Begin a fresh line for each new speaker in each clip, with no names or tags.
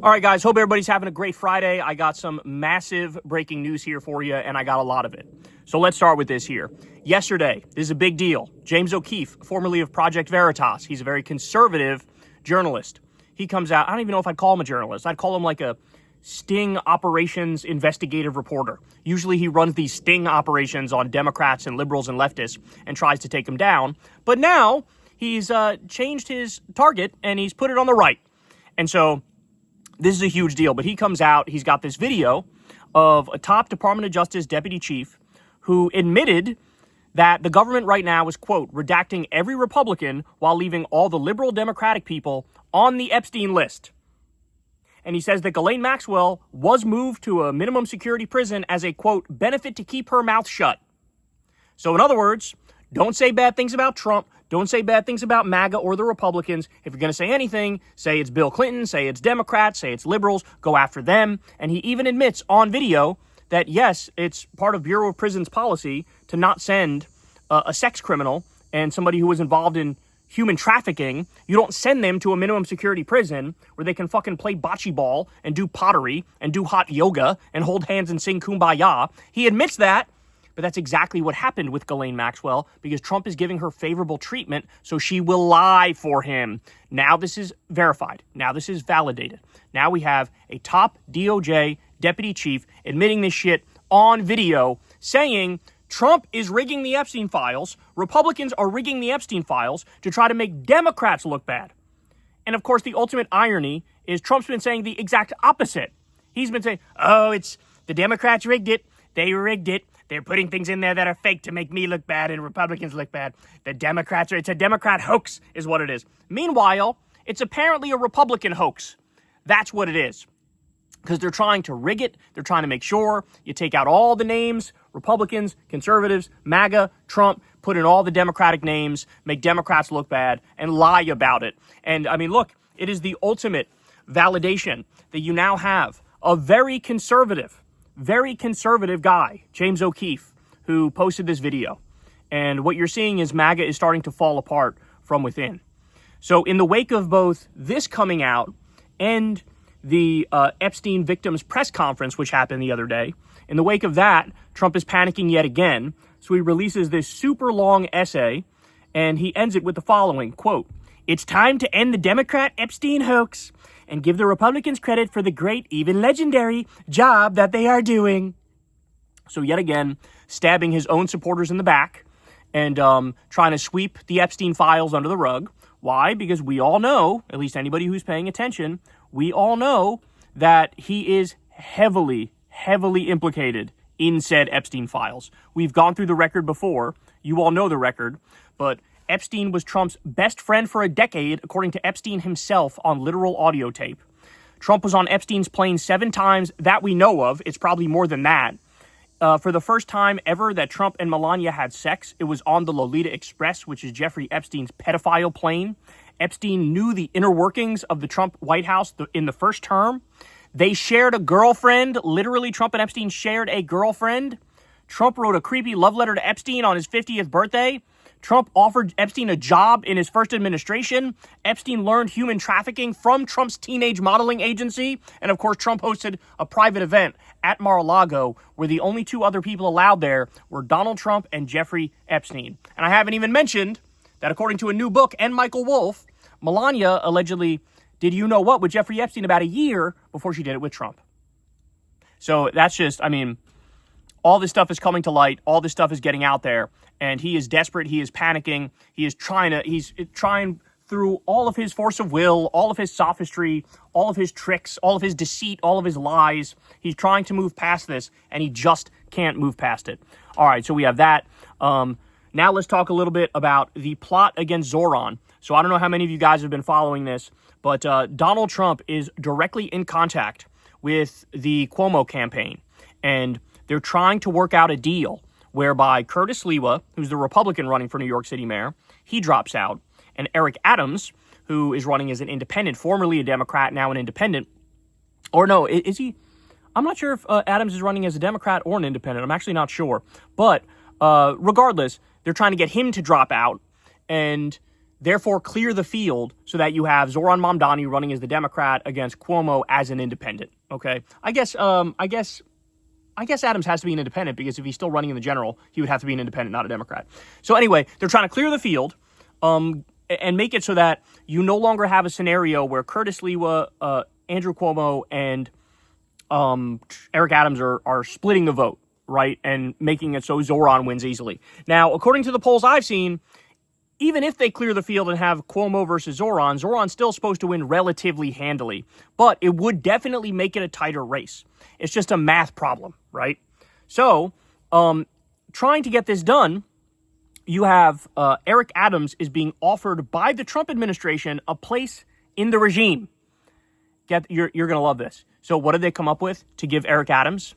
All right, guys, hope everybody's having a great Friday. I got some massive breaking news here for you, and I got a lot of it. So let's start with this here. Yesterday, this is a big deal. James O'Keefe, formerly of Project Veritas, he's a very conservative journalist. He comes out, I don't even know if I'd call him a journalist. I'd call him like a sting operations investigative reporter. Usually he runs these sting operations on Democrats and liberals and leftists and tries to take them down. But now he's changed his target and he's put it on the right. And so this is a huge deal. But he comes out, he's got this video of a top Department of Justice deputy chief who admitted that the government right now is, quote, redacting every Republican while leaving all the liberal Democratic people on the Epstein list. And he says that Ghislaine Maxwell was moved to a minimum security prison as a, quote, benefit to keep her mouth shut. So in other words, don't say bad things about Trump. Don't say bad things about MAGA or the Republicans. If you're going to say anything, say it's Bill Clinton, say it's Democrats, say it's liberals, go after them. And he even admits on video that, yes, it's part of Bureau of Prisons policy to not send a sex criminal and somebody who was involved in human trafficking. You don't send them to a minimum security prison where they can fucking play bocce ball and do pottery and do hot yoga and hold hands and sing Kumbaya. He admits that. But that's exactly what happened with Ghislaine Maxwell because Trump is giving her favorable treatment, so she will lie for him. Now this is verified. Now this is validated. Now we have a top DOJ deputy chief admitting this shit on video, saying Trump is rigging the Epstein files, Republicans are rigging the Epstein files to try to make Democrats look bad. And of course, the ultimate irony is Trump's been saying the exact opposite. He's been saying, oh, it's the Democrats rigged it. They rigged it. They're putting things in there that are fake to make me look bad and Republicans look bad. It's a Democrat hoax is what it is. Meanwhile, it's apparently a Republican hoax. That's what it is. Because they're trying to rig it. They're trying to make sure you take out all the names, Republicans, conservatives, MAGA, Trump, put in all the Democratic names, make Democrats look bad, and lie about it. And I mean, look, it is the ultimate validation that you now have a very conservative guy, James O'Keefe, who posted this video. And what you're seeing is MAGA is starting to fall apart from within. So in the wake of both this coming out and the Epstein victims press conference, which happened the other day, in the wake of that, Trump is panicking yet again. So he releases this super long essay, and he ends it with the following, quote, "It's time to end the Democrat Epstein hoax and give the Republicans credit for the great, even legendary, job that they are doing." So yet again, stabbing his own supporters in the back and trying to sweep the Epstein files under the rug. Why? Because we all know, at least anybody who's paying attention, we all know that he is heavily implicated in said Epstein files. We've gone through the record before. You all know the record, but Epstein was Trump's best friend for a decade, according to Epstein himself on literal audio tape. Trump was on Epstein's plane 7 times that we know of. It's probably more than that. For the first time ever that Trump and Melania had sex, it was on the Lolita Express, which is Jeffrey Epstein's pedophile plane. Epstein knew the inner workings of the Trump White House in the first term. They shared a girlfriend. Literally, Trump and Epstein shared a girlfriend. Trump wrote a creepy love letter to Epstein on his 50th birthday. Trump offered Epstein a job in his first administration. Epstein learned human trafficking from Trump's teenage modeling agency. And of course, Trump hosted a private event at Mar-a-Lago where the only 2 other people allowed there were Donald Trump and Jeffrey Epstein. And I haven't even mentioned that according to a new book and Michael Wolff, Melania allegedly did you know what with Jeffrey Epstein about a year before she did it with Trump. So that's just, I mean, all this stuff is coming to light. All this stuff is getting out there. And he is desperate. He is panicking. He's trying through all of his force of will, all of his sophistry, all of his tricks, all of his deceit, all of his lies. He's trying to move past this, and he just can't move past it. All right, so we have that. Now let's talk a little bit about the plot against Zohran. So I don't know how many of you guys have been following this, but Donald Trump is directly in contact with the Cuomo campaign, and they're trying to work out a deal whereby Curtis Lewa, who's the Republican running for New York City mayor, he drops out, and Eric Adams, who is running as an independent, formerly a Democrat, now an independent, or no, is he? I'm not sure if Adams is running as a Democrat or an independent. I'm actually not sure. But regardless, they're trying to get him to drop out, and therefore clear the field so that you have Zohran Mamdani running as the Democrat against Cuomo as an independent. Okay, I guess Adams has to be an independent because if he's still running in the general, he would have to be an independent, not a Democrat. So anyway, they're trying to clear the field and make it so that you no longer have a scenario where Curtis Lewa, Andrew Cuomo, and Eric Adams are splitting the vote, right, and making it so Zohran wins easily. Now, according to the polls I've seen, even if they clear the field and have Cuomo versus Zohran, Zohran's still supposed to win relatively handily, but it would definitely make it a tighter race. It's just a math problem, right? So, trying to get this done, you have Eric Adams is being offered by the Trump administration a place in the regime. You're going to love this. So what did they come up with to give Eric Adams?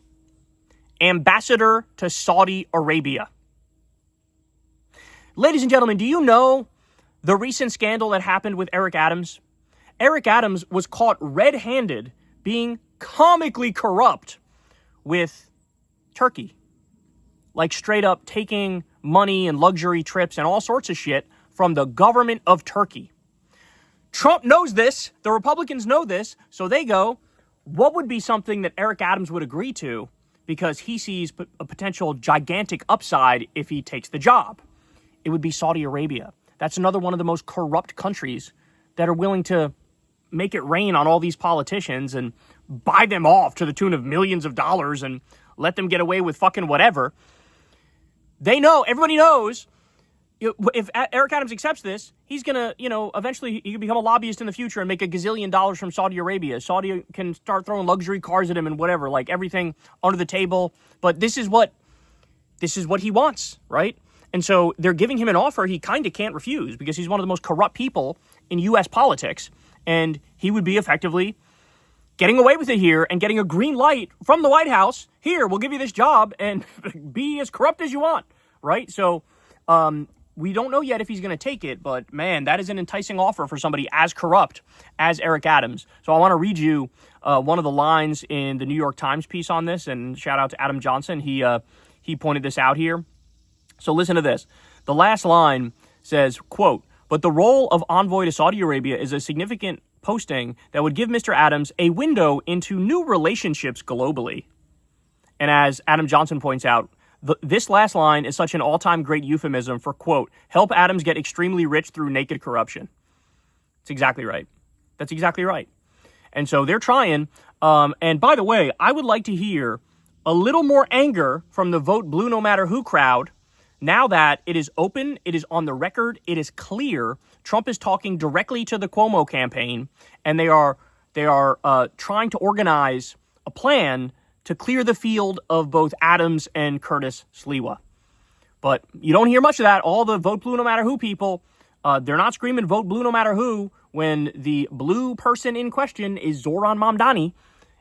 Ambassador to Saudi Arabia. Ladies and gentlemen, do you know the recent scandal that happened with Eric Adams? Eric Adams was caught red-handed being comically corrupt with Turkey. Like straight up taking money and luxury trips and all sorts of shit from the government of Turkey. Trump knows this. The Republicans know this. So they go, what would be something that Eric Adams would agree to because he sees a potential gigantic upside if he takes the job? It would be Saudi Arabia. That's another one of the most corrupt countries that are willing to make it rain on all these politicians and buy them off to the tune of millions of dollars and let them get away with fucking whatever. They know, everybody knows, if Eric Adams accepts this, he's going to, eventually he can become a lobbyist in the future and make $1 gazillion from Saudi Arabia. Saudi can start throwing luxury cars at him and whatever, like everything under the table. But this is what he wants, right? And so they're giving him an offer he kind of can't refuse because he's one of the most corrupt people in U.S. politics. And he would be effectively getting away with it here and getting a green light from the White House. Here, we'll give you this job and be as corrupt as you want, right? So we don't know yet if he's going to take it, but man, that is an enticing offer for somebody as corrupt as Eric Adams. So I want to read you one of the lines in the New York Times piece on this, and shout out to Adam Johnson. He pointed this out here. So listen to this. The last line says, quote, "But the role of envoy to Saudi Arabia is a significant posting that would give Mr. Adams a window into new relationships globally." And as Adam Johnson points out, this last line is such an all-time great euphemism for, quote, help Adams get extremely rich through naked corruption. It's exactly right. That's exactly right. And so they're trying. And by the way, I would like to hear a little more anger from the vote blue no matter who crowd. Now that it is open, it is on the record, it is clear, Trump is talking directly to the Cuomo campaign, and they are trying to organize a plan to clear the field of both Adams and Curtis Lewa. But you don't hear much of that. All the vote blue no matter who people, they're not screaming vote blue no matter who when the blue person in question is Zohran Mamdani.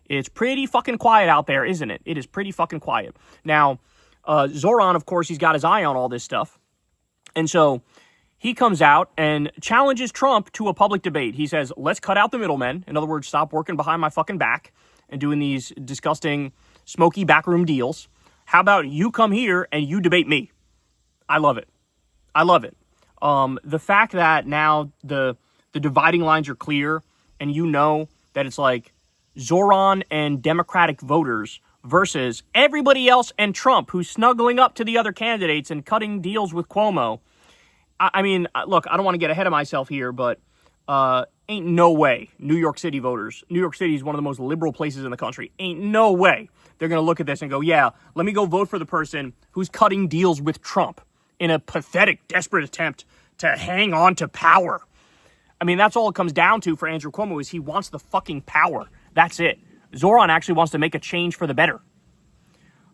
It's pretty fucking quiet out there, isn't it? It is pretty fucking quiet. Now, Zohran, of course, he's got his eye on all this stuff. And so he comes out and challenges Trump to a public debate. He says, let's cut out the middlemen. In other words, stop working behind my fucking back and doing these disgusting, smoky backroom deals. How about you come here and you debate me? I love it. I love it. The fact that now the dividing lines are clear and you know that it's like Zohran and Democratic voters versus everybody else and Trump, who's snuggling up to the other candidates and cutting deals with Cuomo. I mean, look, I don't want to get ahead of myself here, but ain't no way New York City voters, New York City is one of the most liberal places in the country, ain't no way they're going to look at this and go, yeah, let me go vote for the person who's cutting deals with Trump in a pathetic, desperate attempt to hang on to power. I mean, that's all it comes down to for Andrew Cuomo is he wants the fucking power. That's it. Zohran actually wants to make a change for the better.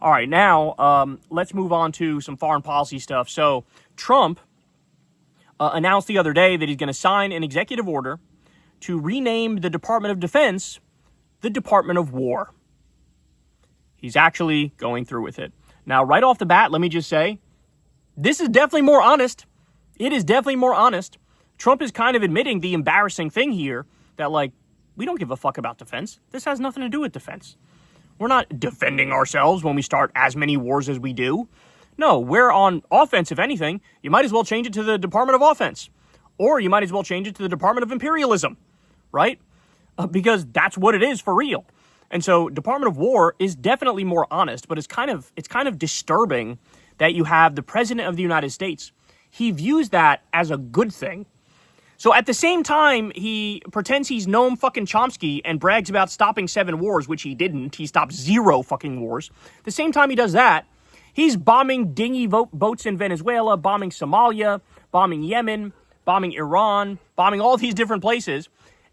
All right, now let's move on to some foreign policy stuff. So Trump announced the other day that he's going to sign an executive order to rename the Department of Defense the Department of War. He's actually going through with it. Now, right off the bat, let me just say, this is definitely more honest. It is definitely more honest. Trump is kind of admitting the embarrassing thing here that, like, we don't give a fuck about defense. This has nothing to do with defense. We're not defending ourselves when we start as many wars as we do. No, we're on offense, if anything. You might as well change it to the Department of Offense. Or you might as well change it to the Department of Imperialism, right? Because that's what it is for real. And so Department of War is definitely more honest, but it's kind of disturbing that you have the President of the United States. He views that as a good thing. So at the same time, he pretends he's Noam fucking Chomsky and brags about stopping 7 wars, which he didn't. He stopped 0 fucking wars. At the same time he does that, he's bombing dinghy boats in Venezuela, bombing Somalia, bombing Yemen, bombing Iran, bombing all these different places,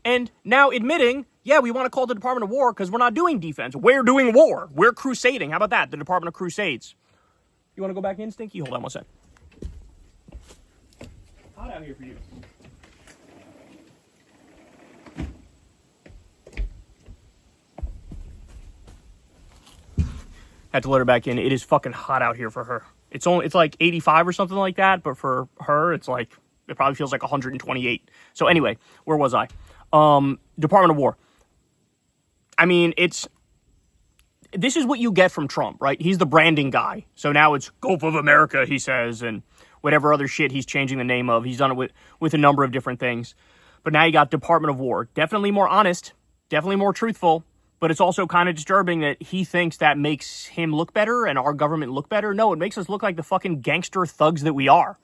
and now admitting, yeah, we want to call the Department of War because we're not doing defense. We're doing war. We're crusading. How about that? The Department of Crusades. You want to go back in, Stinky? Hold on one sec. Hot out here for you. Had to let her back in. It is fucking hot out here for her. It's like 85 or something like that, but for her, it probably feels like 128. So anyway, where was I? Department of War. I mean, this is what you get from Trump, right? He's the branding guy. So now it's Gulf of America, he says, and whatever other shit he's changing the name of. He's done it with a number of different things. But now you got Department of War. Definitely more honest, definitely more truthful, but it's also kind of disturbing that he thinks that makes him look better and our government look better. No, it makes us look like the fucking gangster thugs that we are.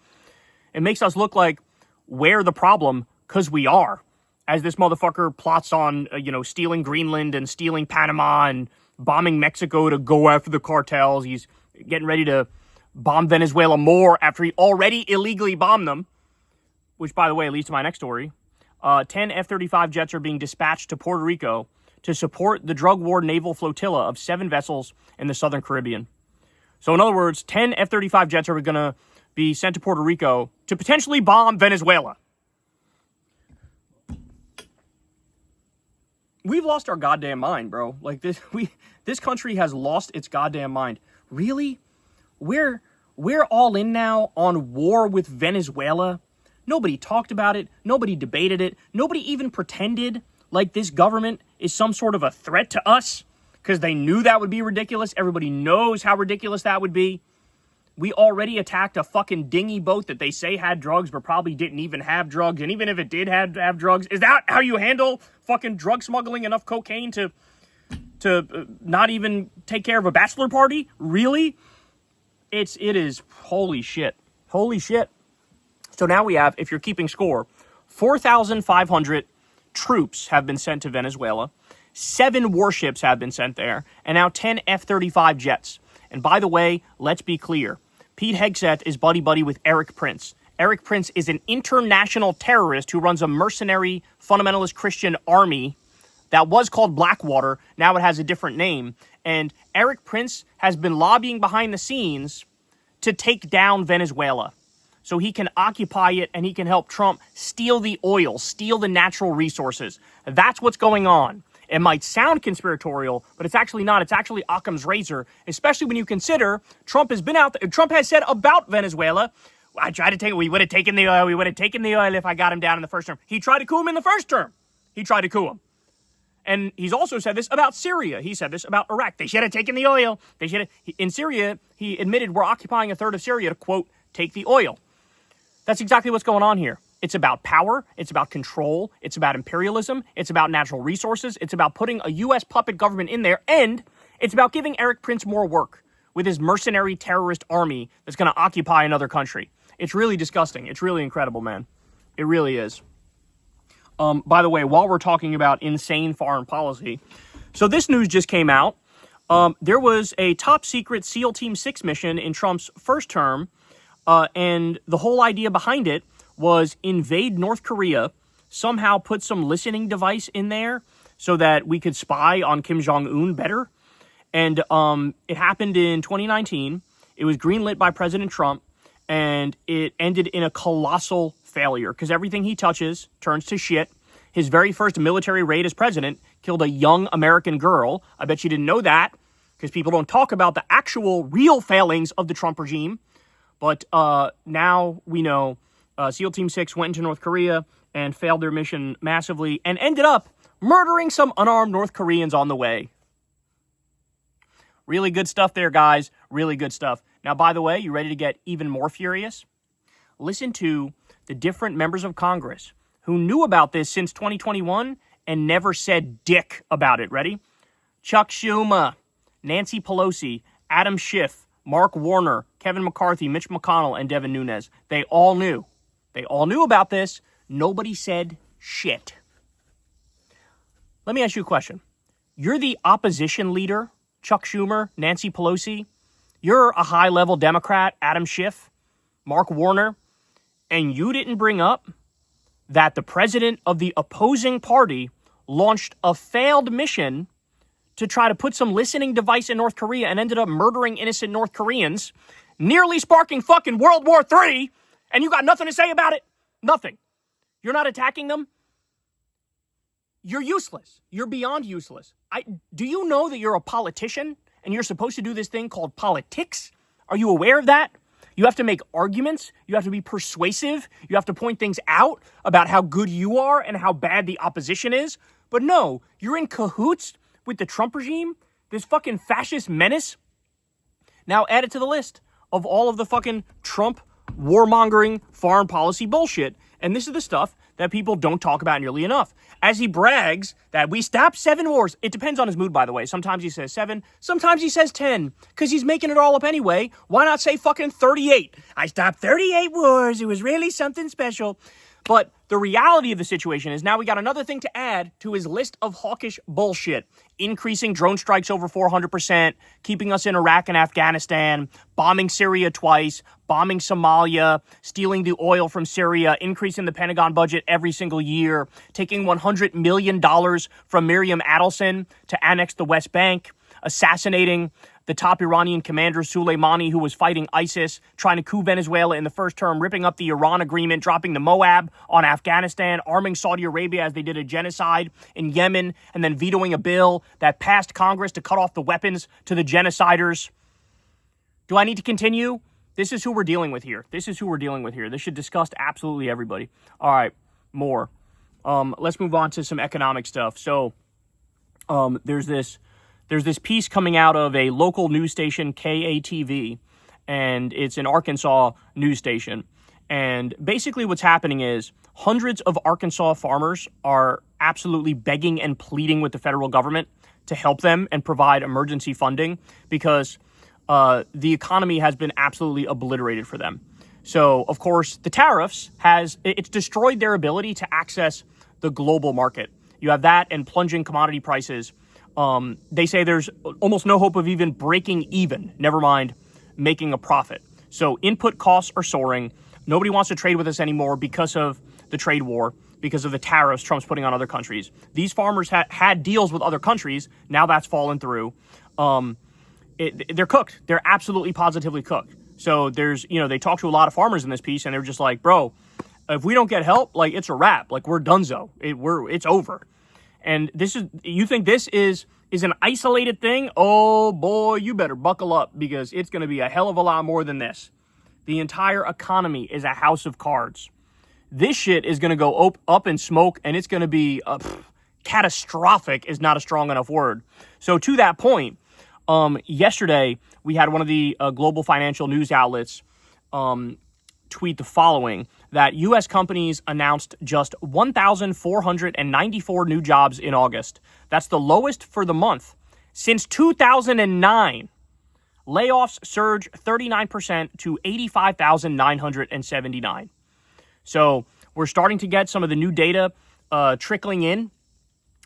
It makes us look like we're the problem because we are. As this motherfucker plots on, stealing Greenland and stealing Panama and bombing Mexico to go after the cartels. He's getting ready to bomb Venezuela more after he already illegally bombed them. Which, by the way, leads to my next story. 10 F-35 jets are being dispatched to Puerto Rico to support the drug war naval flotilla of 7 vessels in the southern Caribbean. So, in other words, 10 F-35 jets are going to be sent to Puerto Rico to potentially bomb Venezuela. We've lost our goddamn mind, bro. Like, this country has lost its goddamn mind. Really? We're all in now on war with Venezuela. Nobody talked about it. Nobody debated it. Nobody even pretended like this government is some sort of a threat to us because they knew that would be ridiculous. Everybody knows how ridiculous that would be. We already attacked a fucking dinghy boat that they say had drugs but probably didn't even have drugs. And even if it did have drugs, is that how you handle fucking drug smuggling enough cocaine to not even take care of a bachelor party? Really? It is holy shit. Holy shit. So now we have, if you're keeping score, 4,500 troops have been sent to Venezuela. 7 warships have been sent there. And now 10 F-35 jets. And by the way, let's be clear. Pete Hegseth is buddy-buddy with Erik Prince. Erik Prince is an international terrorist who runs a mercenary fundamentalist Christian army that was called Blackwater. Now it has a different name. And Erik Prince has been lobbying behind the scenes to take down Venezuela so he can occupy it and he can help Trump steal the oil, steal the natural resources. That's what's going on. It might sound conspiratorial, but it's actually not. It's actually Occam's razor, especially when you consider Trump has been out there. Trump has said about Venezuela, we would have taken the oil. We would have taken the oil if I got him down in the first term. He tried to coup him in the first term. He tried to coup him. And he's also said this about Syria. He said this about Iraq. They should have taken the oil. In Syria, he admitted we're occupying a third of Syria to, quote, take the oil. That's exactly what's going on here. It's about power. It's about control. It's about imperialism. It's about natural resources. It's about putting a U.S. puppet government in there. And it's about giving Erik Prince more work with his mercenary terrorist army that's going to occupy another country. It's really disgusting. It's really incredible, man. It really is. By the way, while we're talking about insane foreign policy, so this news just came out. There was a top secret SEAL Team 6 mission in Trump's first term, and the whole idea behind it was invade North Korea, somehow put some listening device in there so that we could spy on Kim Jong-un better. And it happened in 2019. It was greenlit by President Trump, and it ended in a colossal failure because everything he touches turns to shit. His very first military raid as president killed a young American girl. I bet you didn't know that because people don't talk about the actual real failings of the Trump regime. But now we know SEAL Team 6 went into North Korea and failed their mission massively and ended up murdering some unarmed North Koreans on the way. Really good stuff there, guys. Really good stuff. Now, by the way, you ready to get even more furious? Listen to the different members of Congress who knew about this since 2021 and never said dick about it. Ready? Chuck Schumer, Nancy Pelosi, Adam Schiff, Mark Warner, Kevin McCarthy, Mitch McConnell, and Devin Nunes. They all knew. They all knew about this. Nobody said shit. Let me ask you a question. You're the opposition leader, Chuck Schumer, Nancy Pelosi. You're a high-level Democrat, Adam Schiff, Mark Warner, and you didn't bring up that the president of the opposing party launched a failed mission to try to put some listening device in North Korea and ended up murdering innocent North Koreans, nearly sparking fucking World War III, and you got nothing to say about it? Nothing. You're not attacking them? You're useless. You're beyond useless. Do you know that you're a politician and you're supposed to do this thing called politics? Are you aware of that? You have to make arguments. You have to be persuasive. You have to point things out about how good you are and how bad the opposition is. But no, you're in cahoots with the Trump regime, this fucking fascist menace. Now add it to the list of all of the fucking Trump warmongering foreign policy bullshit. And this is the stuff that people don't talk about nearly enough. As he brags that we stopped 7 wars. It depends on his mood, by the way. Sometimes he says 7. Sometimes he says 10. Because he's making it all up anyway. Why not say fucking 38? I stopped 38 wars. It was really something special. But the reality of the situation is now we got another thing to add to his list of hawkish bullshit. Increasing drone strikes over 400%, keeping us in Iraq and Afghanistan, bombing Syria twice, bombing Somalia, stealing the oil from Syria, increasing the Pentagon budget every single year, taking $100 million from Miriam Adelson to annex the West Bank, assassinating the top Iranian commander, Soleimani, who was fighting ISIS, trying to coup Venezuela in the first term, ripping up the Iran agreement, dropping the Moab on Afghanistan, arming Saudi Arabia as they did a genocide in Yemen, and then vetoing a bill that passed Congress to cut off the weapons to the genociders. Do I need to continue? This is who we're dealing with here. This should disgust absolutely everybody. All right, more. Let's move on to some economic stuff. So there's this piece coming out of a local news station, KATV, and it's an Arkansas news station. And basically what's happening is hundreds of Arkansas farmers are absolutely begging and pleading with the federal government to help them and provide emergency funding because the economy has been absolutely obliterated for them. So, of course, the tariffs it's destroyed their ability to access the global market. You have that and plunging commodity prices. They say there's almost no hope of even breaking even, never mind making a profit. So input costs are soaring. Nobody wants to trade with us anymore because of the trade war, because of the tariffs Trump's putting on other countries. These farmers had deals with other countries. Now that's fallen through. They're cooked. They're absolutely positively cooked. So they talk to a lot of farmers in this piece and they're just like, bro, if we don't get help, like it's a wrap. Like we're donezo. It's over. And you think this is an isolated thing? Oh boy, you better buckle up because it's going to be a hell of a lot more than this. The entire economy is a house of cards. This shit is going to go up in smoke and it's going to be catastrophic is not a strong enough word. So to that point, yesterday we had one of the global financial news outlets tweet the following, that U.S. companies announced just 1,494 new jobs in August. That's the lowest for the month since 2009. Layoffs surged 39% to 85,979. So we're starting to get some of the new data trickling in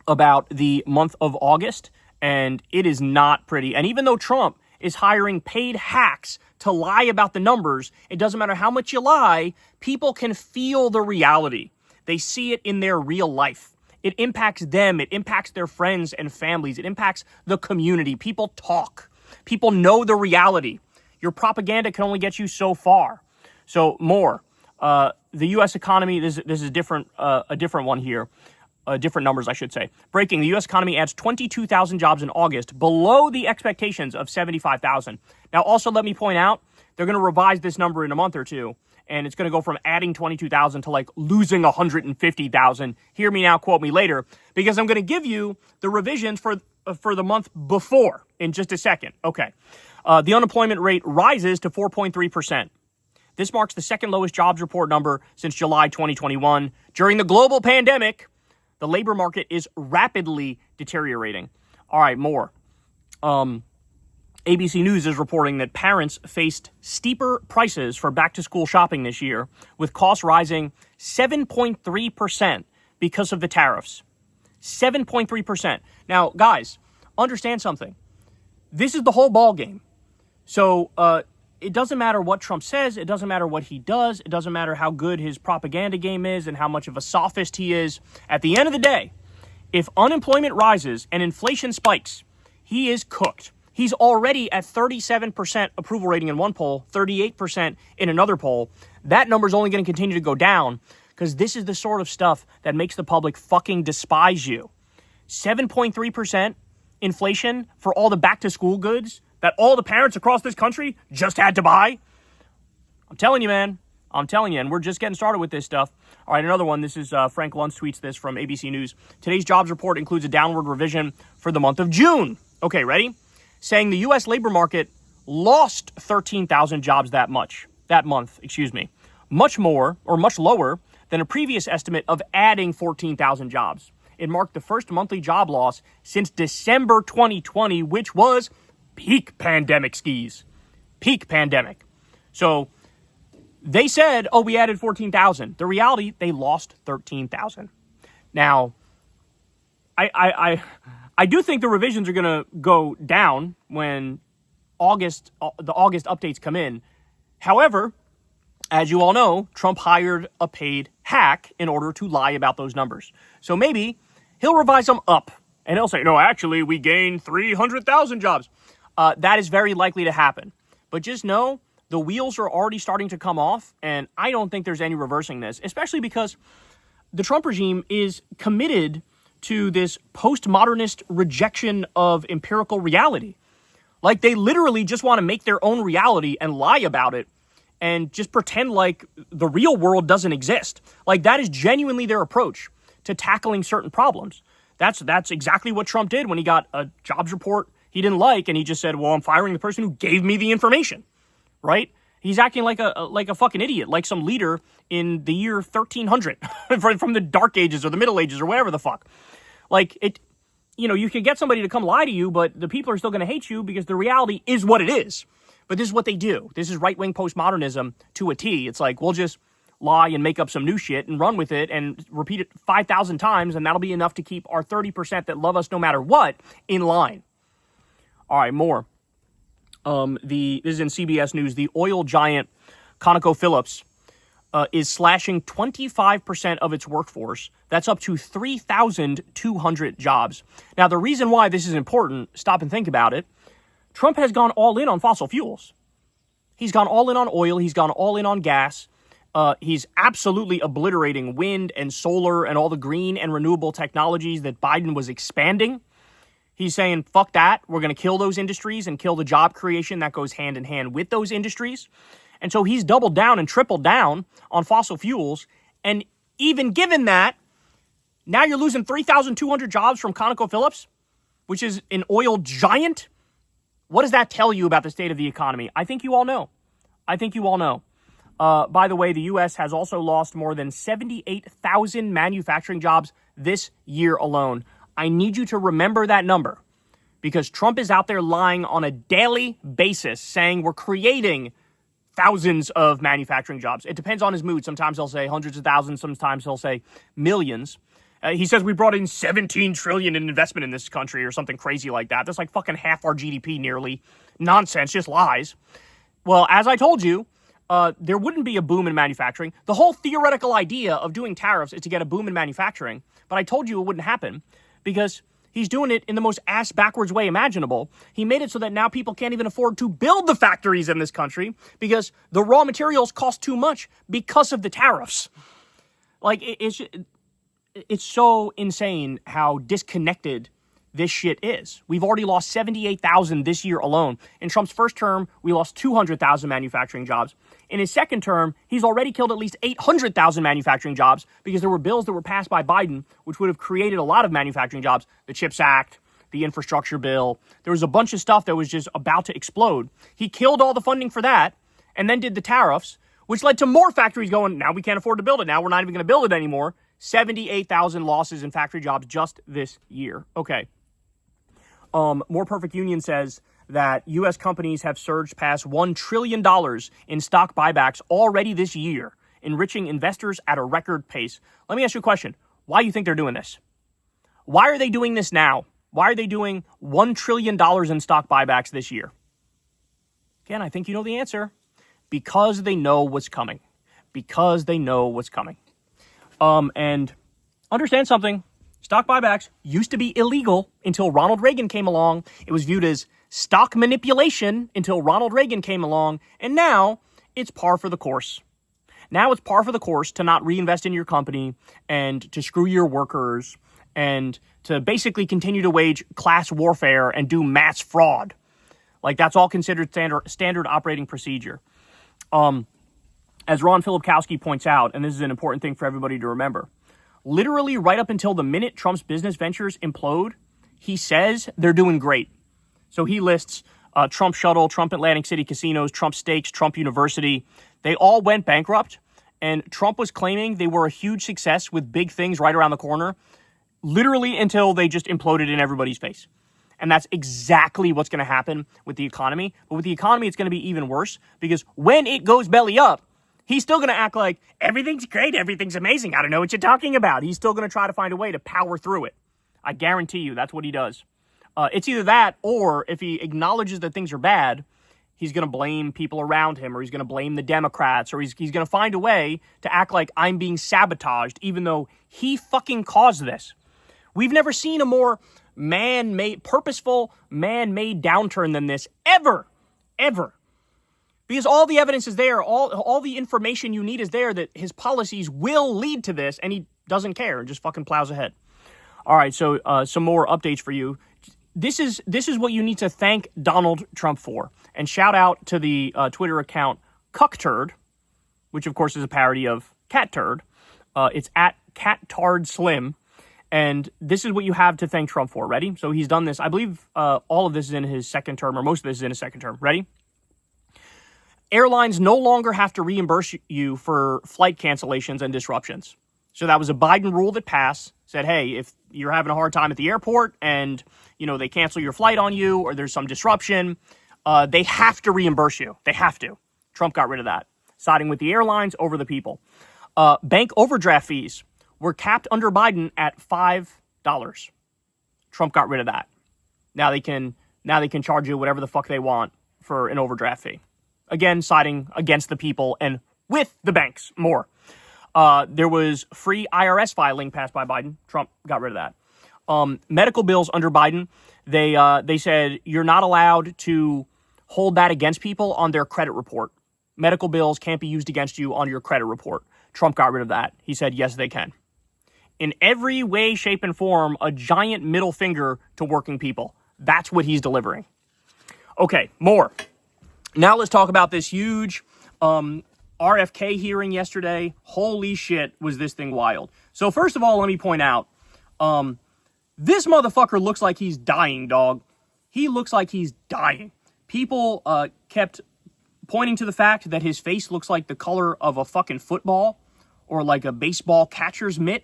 about the month of August, and it is not pretty. And even though Trump is hiring paid hacks to lie about the numbers, it doesn't matter how much you lie, people can feel the reality. They see it in their real life. It impacts them. It impacts their friends and families. It impacts the community. People talk. People know the reality. Your propaganda can only get you so far. So more. The U.S. economy, this is a different one here. Different numbers, I should say. Breaking, the U.S. economy adds 22,000 jobs in August, below the expectations of 75,000. Now, also let me point out, they're going to revise this number in a month or two, and it's going to go from adding 22,000 to like losing 150,000. Hear me now, quote me later, because I'm going to give you the revisions for the month before in just a second. Okay. The unemployment rate rises to 4.3%. This marks the second lowest jobs report number since July 2021. During the global pandemic, the labor market is rapidly deteriorating. All right, more. ABC News is reporting that parents faced steeper prices for back-to-school shopping this year, with costs rising 7.3% because of the tariffs. 7.3%. Now, guys, understand something. This is the whole ball game. So it doesn't matter what Trump says. It doesn't matter what he does. It doesn't matter how good his propaganda game is and how much of a sophist he is. At the end of the day, if unemployment rises and inflation spikes, he is cooked. He's already at 37% approval rating in one poll, 38% in another poll. That number's only going to continue to go down because this is the sort of stuff that makes the public fucking despise you. 7.3% inflation for all the back-to-school goods that all the parents across this country just had to buy. I'm telling you, man. I'm telling you, and we're just getting started with this stuff. All right, another one. This is Frank Luntz tweets this from ABC News. Today's jobs report includes a downward revision for the month of June. Okay, ready? Saying the U.S. labor market lost 13,000 jobs that month, much more or much lower than a previous estimate of adding 14,000 jobs. It marked the first monthly job loss since December 2020, which was peak pandemic skis. Peak pandemic. So they said, oh, we added 14,000. The reality, they lost 13,000. Now, I do think the revisions are going to go down when the August updates come in. However, as you all know, Trump hired a paid hack in order to lie about those numbers. So maybe he'll revise them up and he'll say, no, actually, we gained 300,000 jobs. That is very likely to happen. But just know the wheels are already starting to come off, and I don't think there's any reversing this, especially because the Trump regime is committed to this postmodernist rejection of empirical reality. Like, they literally just want to make their own reality and lie about it and just pretend like the real world doesn't exist. Like, that is genuinely their approach to tackling certain problems. That's exactly what Trump did when he got a jobs report he didn't like, and he just said, well, I'm firing the person who gave me the information, right? He's acting like a fucking idiot, like some leader in the year 1300 from the Dark Ages or the Middle Ages or whatever the fuck. Like, you can get somebody to come lie to you, but the people are still going to hate you because the reality is what it is. But this is what they do. This is right-wing postmodernism to a T. It's like, we'll just lie and make up some new shit and run with it and repeat it 5,000 times, and that'll be enough to keep our 30% that love us no matter what in line. All right, more. This is in CBS News. The oil giant ConocoPhillips is slashing 25% of its workforce. That's up to 3,200 jobs. Now, the reason why this is important, stop and think about it, Trump has gone all in on fossil fuels. He's gone all in on oil. He's gone all in on gas. He's absolutely obliterating wind and solar and all the green and renewable technologies that Biden was expanding. He's saying, fuck that. We're going to kill those industries and kill the job creation that goes hand in hand with those industries. And so he's doubled down and tripled down on fossil fuels. And even given that, now you're losing 3,200 jobs from ConocoPhillips, which is an oil giant. What does that tell you about the state of the economy? I think you all know. By the way, the U.S. has also lost more than 78,000 manufacturing jobs this year alone. I need you to remember that number because Trump is out there lying on a daily basis saying we're creating thousands of manufacturing jobs. It depends on his mood. Sometimes he'll say hundreds of thousands. Sometimes he'll say millions. He says we brought in 17 trillion in investment in this country or something crazy like that. That's like fucking half our GDP nearly. Nonsense, just lies. Well, as I told you, there wouldn't be a boom in manufacturing. The whole theoretical idea of doing tariffs is to get a boom in manufacturing. But I told you it wouldn't happen because he's doing it in the most ass-backwards way imaginable. He made it so that now people can't even afford to build the factories in this country because the raw materials cost too much because of the tariffs. Like, it's so insane how disconnected this shit is. We've already lost 78,000 this year alone. In Trump's first term, we lost 200,000 manufacturing jobs. In his second term, he's already killed at least 800,000 manufacturing jobs because there were bills that were passed by Biden, which would have created a lot of manufacturing jobs. The CHIPS Act, the infrastructure bill. There was a bunch of stuff that was just about to explode. He killed all the funding for that and then did the tariffs, which led to more factories going, now we can't afford to build it. Now we're not even going to build it anymore. 78,000 losses in factory jobs just this year. Okay. More Perfect Union says that U.S. companies have surged past $1 trillion in stock buybacks already this year, enriching investors at a record pace. Let me ask you a question. Why do you think they're doing this? Why are they doing this now? Why are they doing $1 trillion in stock buybacks this year? Again, I think you know the answer. Because they know what's coming. Because they know what's coming. And understand something. Stock buybacks used to be illegal until Ronald Reagan came along. It was viewed as stock manipulation until Ronald Reagan came along. And now it's par for the course. Now it's par for the course to not reinvest in your company and to screw your workers and to basically continue to wage class warfare and do mass fraud. Like, that's all considered standard operating procedure. As Ron Filipkowski points out, and this is an important thing for everybody to remember, literally right up until the minute Trump's business ventures implode, he says they're doing great. So he lists Trump Shuttle, Trump Atlantic City Casinos, Trump Steaks, Trump University. They all went bankrupt, and Trump was claiming they were a huge success with big things right around the corner, literally until they just imploded in everybody's face. And that's exactly what's going to happen with the economy. But with the economy, it's going to be even worse, because when it goes belly up, he's still going to act like everything's great, everything's amazing. I don't know what you're talking about. He's still going to try to find a way to power through it. I guarantee you that's what he does. It's either that, or if he acknowledges that things are bad, he's going to blame people around him, or he's going to blame the Democrats, or he's going to find a way to act like I'm being sabotaged, even though he fucking caused this. We've never seen a more purposeful, man-made downturn than this ever. Because all the evidence is there, all the information you need is there that his policies will lead to this, and he doesn't care and just fucking plows ahead. All right, so some more updates for you. This is what you need to thank Donald Trump for. And shout out to the Twitter account Cuckturd, which of course is a parody of Cat Turd. It's at CatTardSlim. And this is what you have to thank Trump for. Ready? So he's done this. I believe all of this is in his second term, or most of this is in his second term. Ready? Airlines no longer have to reimburse you for flight cancellations and disruptions. So that was a Biden rule that passed. Said, hey, if you're having a hard time at the airport and, they cancel your flight on you or there's some disruption, they have to reimburse you. They have to. Trump got rid of that, siding with the airlines over the people. Bank overdraft fees were capped under Biden at $5. Trump got rid of that. Now they can charge you whatever the fuck they want for an overdraft fee. Again, siding against the people and with the banks more. There was free IRS filing passed by Biden. Trump got rid of that. Medical bills under Biden, they said you're not allowed to hold that against people on their credit report. Medical bills can't be used against you on your credit report. Trump got rid of that. He said, yes, they can. In every way, shape, and form, a giant middle finger to working people. That's what he's delivering. Okay, more. Now let's talk about this huge RFK hearing yesterday. Holy shit, was this thing wild. So first of all, let me point out, this motherfucker looks like he's dying, dog. He looks like he's dying. People kept pointing to the fact that his face looks like the color of a fucking football or like a baseball catcher's mitt.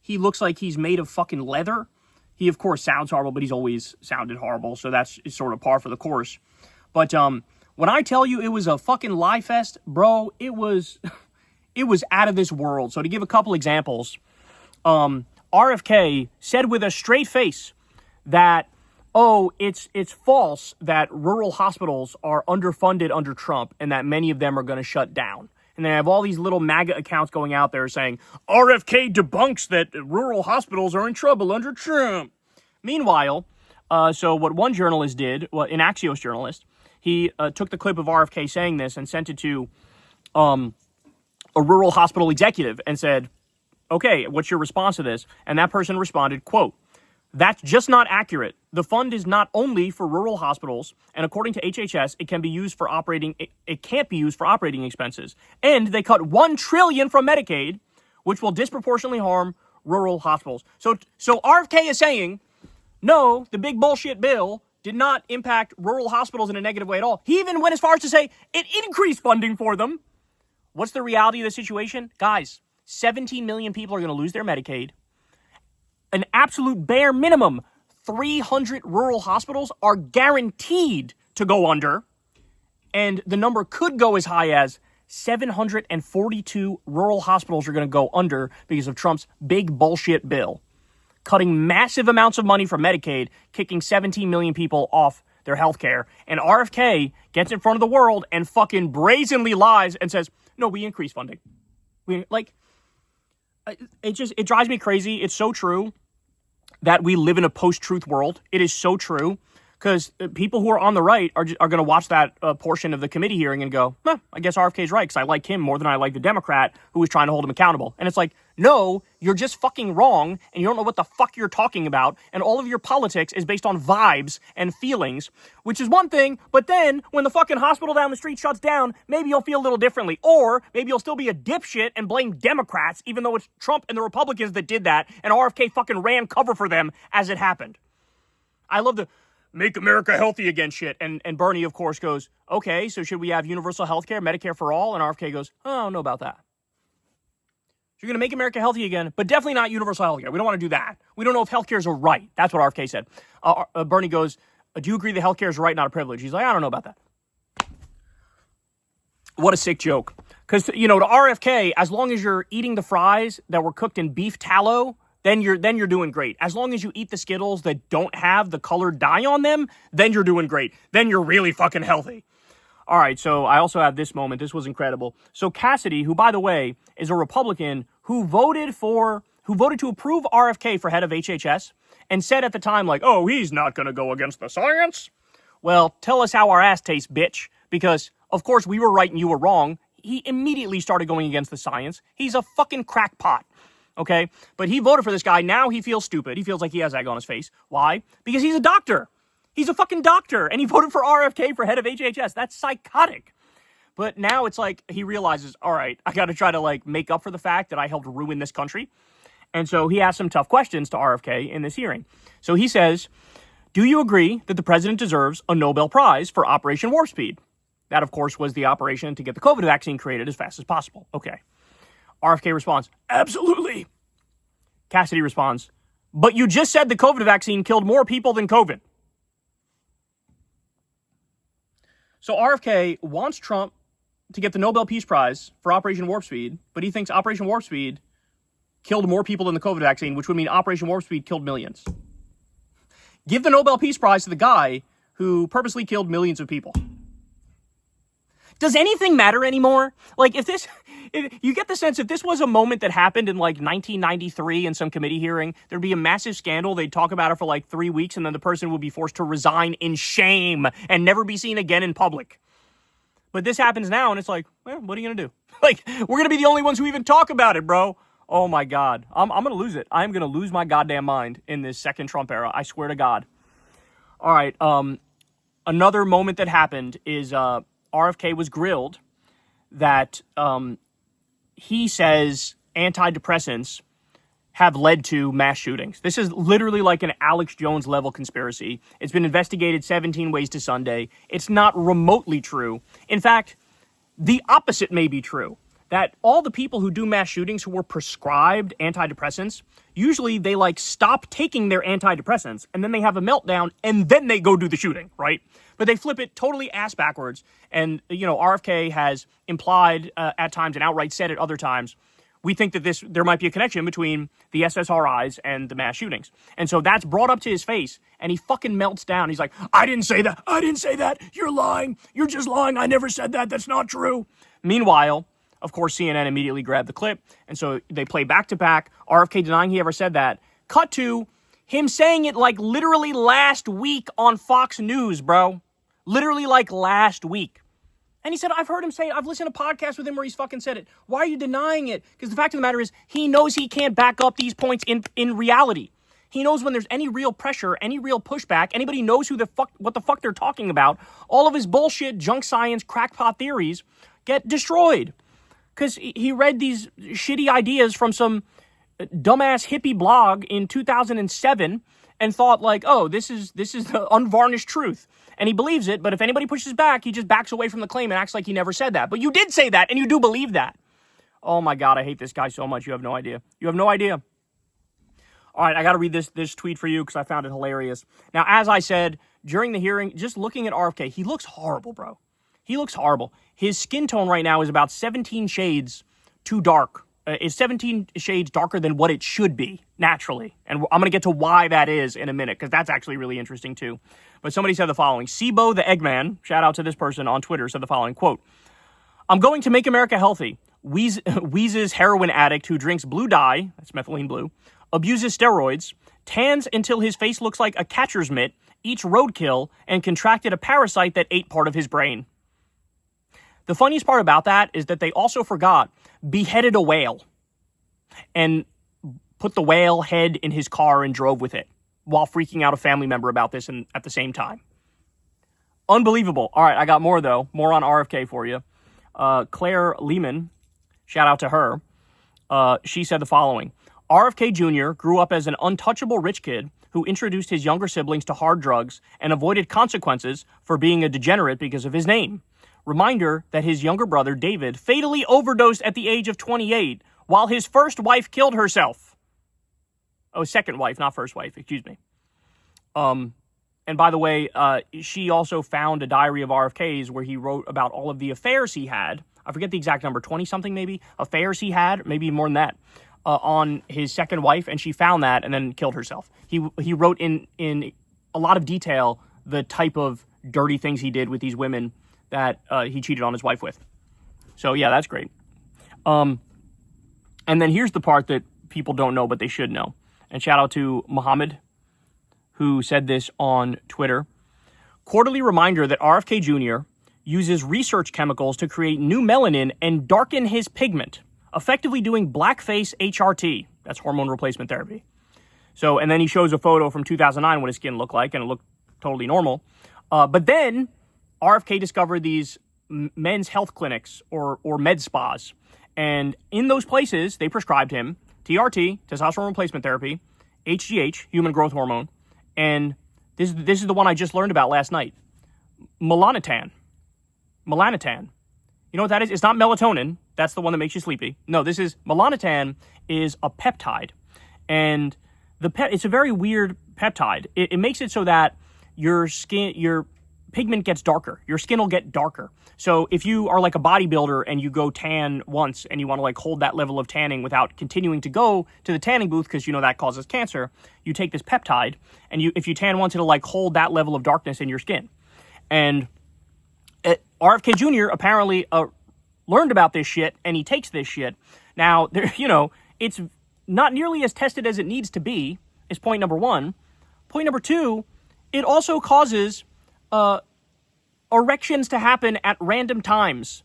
He looks like he's made of fucking leather. He, of course, sounds horrible, but he's always sounded horrible, so that's sort of par for the course. But when I tell you it was a fucking lie fest, bro, it was out of this world. So to give a couple examples, RFK said with a straight face that, it's false that rural hospitals are underfunded under Trump and that many of them are going to shut down. And they have all these little MAGA accounts going out there saying, RFK debunks that rural hospitals are in trouble under Trump. Meanwhile, so what one journalist did, an Axios journalist, he took the clip of RFK saying this and sent it to a rural hospital executive and said, okay, what's your response to this? And that person responded, quote, that's just not accurate. The fund is not only for rural hospitals, and according to HHS, it can't be used for operating expenses. And they cut $1 trillion from Medicaid, which will disproportionately harm rural hospitals. So RFK is saying, no, the big bullshit bill did not impact rural hospitals in a negative way at all. He even went as far as to say it increased funding for them. What's the reality of the situation? Guys, 17 million people are going to lose their Medicaid. An absolute bare minimum, 300 rural hospitals are guaranteed to go under. And the number could go as high as 742 rural hospitals are going to go under because of Trump's big bullshit bill, cutting massive amounts of money from Medicaid, kicking 17 million people off their health care. And RFK gets in front of the world and fucking brazenly lies and says, no, we increase funding. It drives me crazy. It's so true that we live in a post-truth world. It is so true. Because people who are on the right are going to watch that portion of the committee hearing and go, I guess RFK's right because I like him more than I like the Democrat who was trying to hold him accountable. And it's like, no, you're just fucking wrong and you don't know what the fuck you're talking about. And all of your politics is based on vibes and feelings, which is one thing. But then when the fucking hospital down the street shuts down, maybe you'll feel a little differently. Or maybe you'll still be a dipshit and blame Democrats, even though it's Trump and the Republicans that did that. And RFK fucking ran cover for them as it happened. I love the make America healthy again shit. And Bernie, of course, goes, okay, so should we have universal health care, Medicare for all? And RFK goes, oh, I don't know about that. So you're going to make America healthy again, but definitely not universal health care. We don't want to do that. We don't know if health care is a right. That's what RFK said. Bernie goes, do you agree that health care is a right, not a privilege? He's like, I don't know about that. What a sick joke. Because, to RFK, as long as you're eating the fries that were cooked in beef tallow, then you're doing great. As long as you eat the Skittles that don't have the colored dye on them, then you're doing great. Then you're really fucking healthy. All right, so I also have this moment. This was incredible. So Cassidy, who, by the way, is a Republican who voted to approve RFK for head of HHS and said at the time, like, oh, he's not going to go against the science. Well, tell us how our ass tastes, bitch. Because, of course, we were right and you were wrong. He immediately started going against the science. He's a fucking crackpot. Okay, but he voted for this guy. Now he feels stupid. He feels like he has egg on his face. Why? Because he's a doctor. He's a fucking doctor. And he voted for RFK for head of HHS. That's psychotic. But now it's like he realizes, all right, I got to try to make up for the fact that I helped ruin this country. And so he asked some tough questions to RFK in this hearing. So he says, do you agree that the president deserves a Nobel Prize for Operation Warp Speed? That, of course, was the operation to get the COVID vaccine created as fast as possible. Okay. RFK responds, absolutely. Cassidy responds, but you just said the COVID vaccine killed more people than COVID. So RFK wants Trump to get the Nobel Peace Prize for Operation Warp Speed, but he thinks Operation Warp Speed killed more people than the COVID vaccine, which would mean Operation Warp Speed killed millions. Give the Nobel Peace Prize to the guy who purposely killed millions of people. Does anything matter anymore? You get the sense if this was a moment that happened in 1993 in some committee hearing, there'd be a massive scandal. They'd talk about it for 3 weeks and then the person would be forced to resign in shame and never be seen again in public. But this happens now and it's what are you going to do? We're going to be the only ones who even talk about it, bro. Oh my God. I'm going to lose it. I'm going to lose my goddamn mind in this second Trump era. I swear to God. All right. Another moment that happened is, RFK was grilled that he says antidepressants have led to mass shootings. This is literally like an Alex Jones level conspiracy. It's been investigated 17 ways to Sunday. It's not remotely true. In fact, the opposite may be true. That all the people who do mass shootings who were prescribed antidepressants, usually they stop taking their antidepressants and then they have a meltdown and then they go do the shooting, right? But they flip it totally ass backwards. And, RFK has implied at times and outright said at other times, we think that there might be a connection between the SSRIs and the mass shootings. And so that's brought up to his face and he fucking melts down. He's like, I didn't say that. I didn't say that. You're lying. You're just lying. I never said that. That's not true. Meanwhile, of course, CNN immediately grabbed the clip. And so they play back to back. RFK denying he ever said that. Cut to him saying it literally last week on Fox News, bro. Literally last week. And he said, I've heard him say it. I've listened to podcasts with him where he's fucking said it. Why are you denying it? Because the fact of the matter is he knows he can't back up these points in reality. He knows when there's any real pressure, any real pushback, anybody knows what the fuck they're talking about, all of his bullshit, junk science, crackpot theories get destroyed. Because he read these shitty ideas from some dumbass hippie blog in 2007 and thought like, oh, this is the unvarnished truth. And he believes it, but if anybody pushes back, he just backs away from the claim and acts like he never said that. But you did say that, and you do believe that. Oh my God, I hate this guy so much. You have no idea. You have no idea. All right, I got to read this tweet for you because I found it hilarious. Now, as I said, during the hearing, just looking at RFK, he looks horrible, bro. He looks horrible. His skin tone right now is about 17 shades too dark. It's 17 shades darker than what it should be, naturally. And I'm going to get to why that is in a minute, because that's actually really interesting, too. But somebody said the following. Sibo the Eggman, shout out to this person on Twitter, said the following, quote, I'm going to make America healthy. Wheezes heroin addict who drinks blue dye, that's methylene blue, abuses steroids, tans until his face looks like a catcher's mitt, eats roadkill, and contracted a parasite that ate part of his brain. The funniest part about that is that they also forgot beheaded a whale and put the whale head in his car and drove with it while freaking out a family member about this and at the same time. Unbelievable. All right, I got more, though. More on RFK for you. Claire Lehman, shout out to her. She said the following. RFK Jr. grew up as an untouchable rich kid who introduced his younger siblings to hard drugs and avoided consequences for being a degenerate because of his name. Reminder that his younger brother, David, fatally overdosed at the age of 28 while his first wife killed herself. Oh, second wife, not first wife, excuse me. And by the way, she also found a diary of RFK's where he wrote about all of the affairs he had. I forget the exact number, 20-something maybe, affairs he had, maybe more than that, on his second wife, and she found that and then killed herself. He wrote in a lot of detail the type of dirty things he did with these women that he cheated on his wife with. So, yeah, that's great. And then here's the part that people don't know, but they should know. And shout out to Ahmed, who said this on Twitter. Quarterly reminder that RFK Jr. uses research chemicals to create new melanin and darken his pigment, effectively doing blackface HRT. That's hormone replacement therapy. So, and then he shows a photo from 2009 what his skin looked like, and it looked totally normal. But then RFK discovered these men's health clinics or med spas. And in those places, they prescribed him TRT, testosterone replacement therapy, HGH, human growth hormone, and this is the one I just learned about last night, melanotan. Melanotan. You know what that is? It's not melatonin. That's the one that makes you sleepy. No, this is melanotan is a peptide. And it's a very weird peptide. It makes it so that your pigment gets darker. Your skin will get darker. So if you are like a bodybuilder and you go tan once and you want to like hold that level of tanning without continuing to go to the tanning booth because you know that causes cancer, you take this peptide and if you tan once, it'll like hold that level of darkness in your skin. And RFK Jr. apparently learned about this shit and he takes this shit. Now, it's not nearly as tested as it needs to be, is point number one. Point number two, it also causes erections to happen at random times,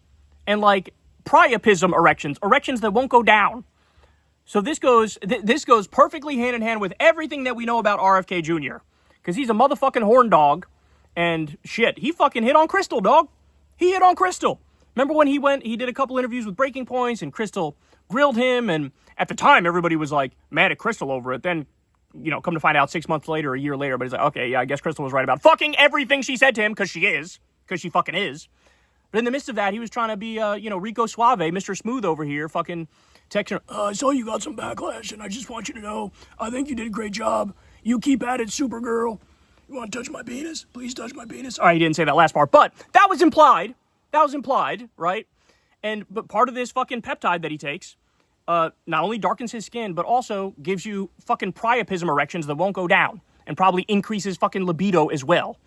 and like priapism erections that won't go down. So this goes perfectly hand in hand with everything that we know about RFK Jr. because he's a motherfucking horn dog, and shit, he fucking hit on Crystal, dog. He hit on Crystal. Remember when he did a couple interviews with Breaking Points, and Crystal grilled him, and at the time everybody was like mad at Crystal over it. Then, come to find out 6 months later, a year later, but he's like, okay, yeah, I guess Crystal was right about fucking everything she said to him, because she fucking is. But in the midst of that, he was trying to be, Rico Suave, Mr. Smooth over here, fucking texting her, I saw you got some backlash, and I just want you to know, I think you did a great job. You keep at it, Supergirl. You want to touch my penis? Please touch my penis. All right, he didn't say that last part, but that was implied. Right? But part of this fucking peptide that he takes not only darkens his skin, but also gives you fucking priapism erections that won't go down and probably increases fucking libido as well.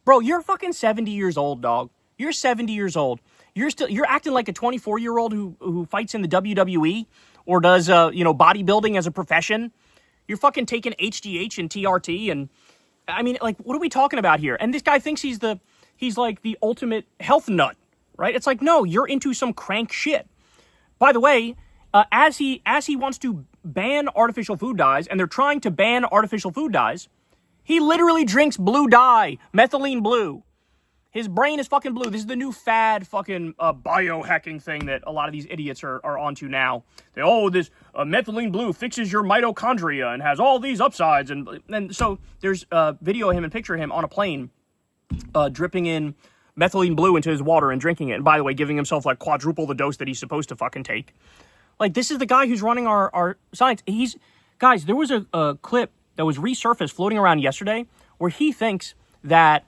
Bro, you're fucking 70 years old, dog. You're 70 years old. You're acting like a 24-year-old who fights in the WWE or does, bodybuilding as a profession. You're fucking taking HGH and TRT and, I mean, like, what are we talking about here? And this guy thinks he's like the ultimate health nut, right? It's like, no, you're into some crank shit. By the way, as he wants to ban artificial food dyes, and they're trying to ban artificial food dyes, he literally drinks blue dye, methylene blue. His brain is fucking blue. This is the new fad fucking biohacking thing that a lot of these idiots are onto now. This methylene blue fixes your mitochondria and has all these upsides. And so there's a video of him and picture of him on a plane dripping in methylene blue into his water and drinking it. And by the way, giving himself like quadruple the dose that he's supposed to fucking take. Like, this is the guy who's running our science. Guys, there was a clip that was resurfaced floating around yesterday where he thinks that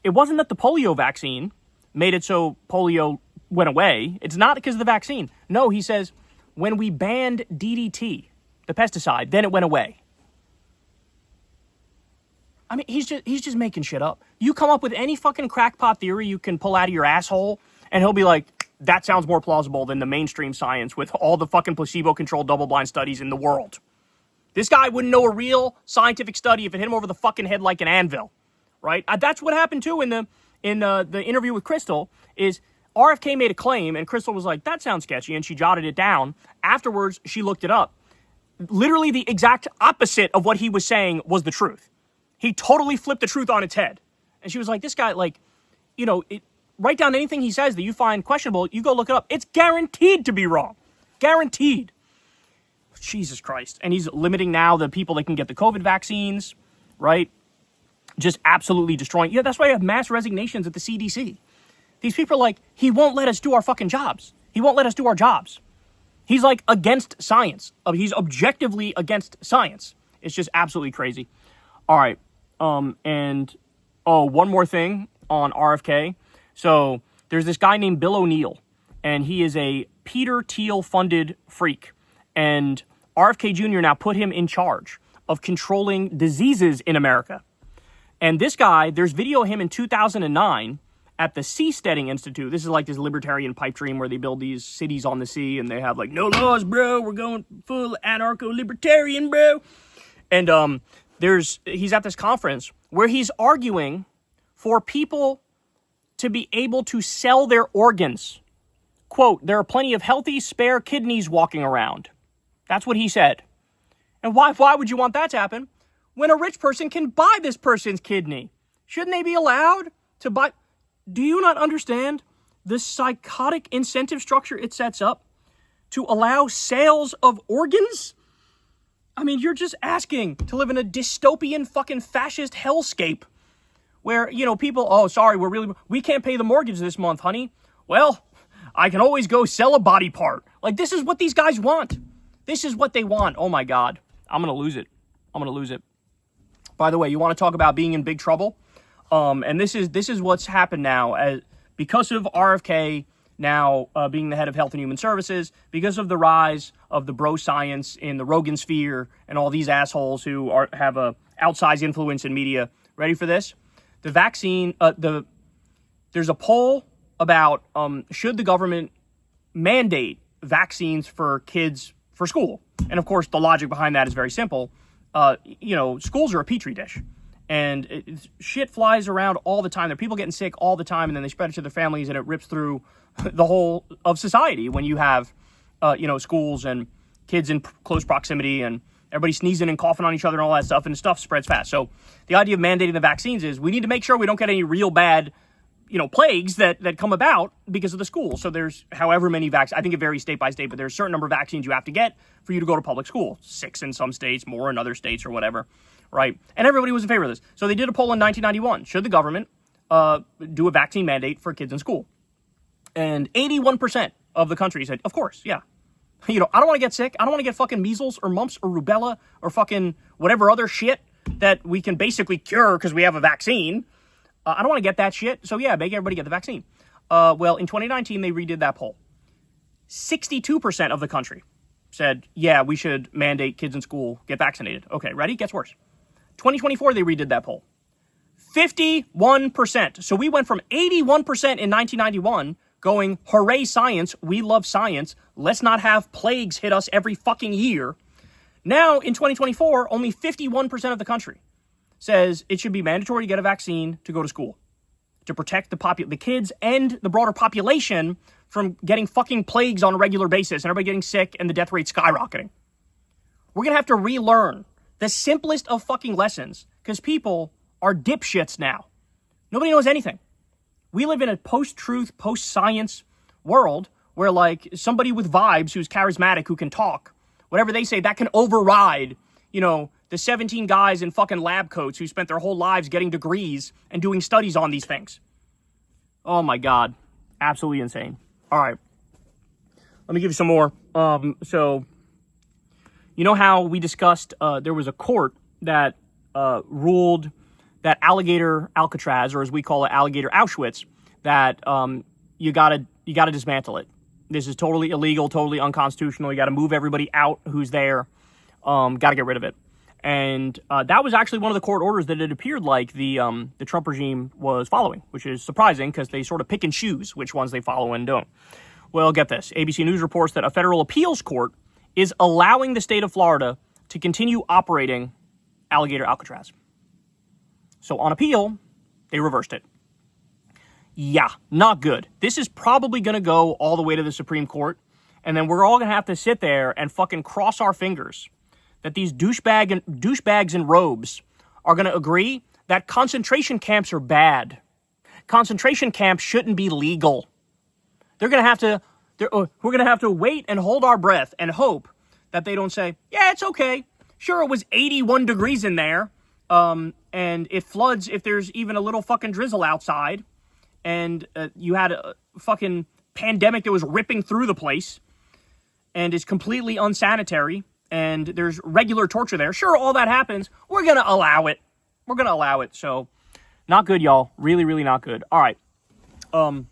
it wasn't that the polio vaccine made it so polio went away. It's not because of the vaccine. No, he says, when we banned DDT, the pesticide, then it went away. I mean, he's just making shit up. You come up with any fucking crackpot theory you can pull out of your asshole, and he'll be like, that sounds more plausible than the mainstream science with all the fucking placebo-controlled double-blind studies in the world. This guy wouldn't know a real scientific study if it hit him over the fucking head like an anvil. Right? That's what happened too in the interview with Crystal. Is RFK made a claim and Crystal was like, that sounds sketchy, and she jotted it down. Afterwards, she looked it up. Literally the exact opposite of what he was saying was the truth. He totally flipped the truth on its head. And she was like, this guy, write down anything he says that you find questionable, you go look it up. It's guaranteed to be wrong. Guaranteed. Jesus Christ. And he's limiting now the people that can get the COVID vaccines, right? Just absolutely destroying. Yeah, that's why you have mass resignations at the CDC. These people are like, he won't let us do our fucking jobs. He won't let us do our jobs. He's like against science. He's objectively against science. It's just absolutely crazy. All right. One more thing on RFK. So there's this guy named Bill O'Neill, and he is a Peter Thiel funded freak. And RFK Jr. now put him in charge of controlling diseases in America. And this guy, there's video of him in 2009 at the Seasteading Institute. This is like this libertarian pipe dream where they build these cities on the sea and they have like, no laws, bro. We're going full anarcho-libertarian, bro. And he's at this conference where he's arguing for people to be able to sell their organs. Quote, there are plenty of healthy spare kidneys walking around. That's what he said. And why would you want that to happen? When a rich person can buy this person's kidney, shouldn't they be allowed to buy? Do you not understand the psychotic incentive structure it sets up to allow sales of organs? I mean, you're just asking to live in a dystopian fucking fascist hellscape where, people, we can't pay the mortgage this month, honey. Well, I can always go sell a body part. Like, this is what these guys want. This is what they want. Oh my God. I'm going to lose it. By the way, you want to talk about being in big trouble? And this is what's happened now because of RFK now being the head of Health and Human Services, because of the rise of the bro science in the Rogan sphere and all these assholes who have a outsized influence in media. Ready for this? The vaccine, there's a poll about should the government mandate vaccines for kids for school? And of course, the logic behind that is very simple. Schools are a petri dish, and shit flies around all the time. There are people getting sick all the time, and then they spread it to their families, and it rips through the whole of society when you have, schools and kids in close proximity, and everybody sneezing and coughing on each other and all that stuff, and stuff spreads fast. So the idea of mandating the vaccines is we need to make sure we don't get any real bad, plagues that come about because of the school. So there's however many vaccines. I think it varies state by state, but there's a certain number of vaccines you have to get for you to go to public school. 6 in some states, more in other states or whatever, right? And everybody was in favor of this. So they did a poll in 1991. Should the government do a vaccine mandate for kids in school? And 81% of the country said, of course, yeah. I don't want to get sick. I don't want to get fucking measles or mumps or rubella or fucking whatever other shit that we can basically cure because we have a vaccine. I don't want to get that shit. So yeah, make everybody get the vaccine. Well, in 2019, they redid that poll. 62% of the country said, yeah, we should mandate kids in school get vaccinated. Okay, ready? Gets worse. 2024, they redid that poll. 51%. So we went from 81% in 1991 going, hooray science, we love science, let's not have plagues hit us every fucking year. Now, in 2024, only 51% of the country says it should be mandatory to get a vaccine to go to school, to protect the kids and the broader population from getting fucking plagues on a regular basis and everybody getting sick and the death rate skyrocketing. We're going to have to relearn the simplest of fucking lessons because people are dipshits now. Nobody knows anything. We live in a post-truth, post-science world where, like, somebody with vibes who's charismatic, who can talk, whatever they say, that can override, you know, the 17 guys in fucking lab coats who spent their whole lives getting degrees and doing studies on these things. Oh, my God. Absolutely insane. All right. Let me give you some more. So, you know how we discussed there was a court that ruled that alligator Alcatraz, or as we call it, alligator Auschwitz, that you gotta dismantle it. This is totally illegal, totally unconstitutional. You got to move everybody out who's there. Got to get rid of it. And that was actually one of the court orders that it appeared like the Trump regime was following, which is surprising because they sort of pick and choose which ones they follow and don't. Well, get this. ABC News reports that a federal appeals court is allowing the state of Florida to continue operating alligator Alcatraz. So on appeal, they reversed it. Yeah, not good. This is probably going to go all the way to the Supreme Court, and then we're all going to have to sit there and fucking cross our fingers that these douchebags in robes are going to agree that concentration camps are bad. Concentration camps shouldn't be legal. We're going to have to wait and hold our breath and hope that they don't say, yeah, it's okay. Sure, it was 81 degrees in there, and it floods if there's even a little fucking drizzle outside, and you had a fucking pandemic that was ripping through the place, and is completely unsanitary, and there's regular torture there. Sure, all that happens. We're going to allow it. We're going to allow it. So, not good, y'all. Really, really not good. All right. Well,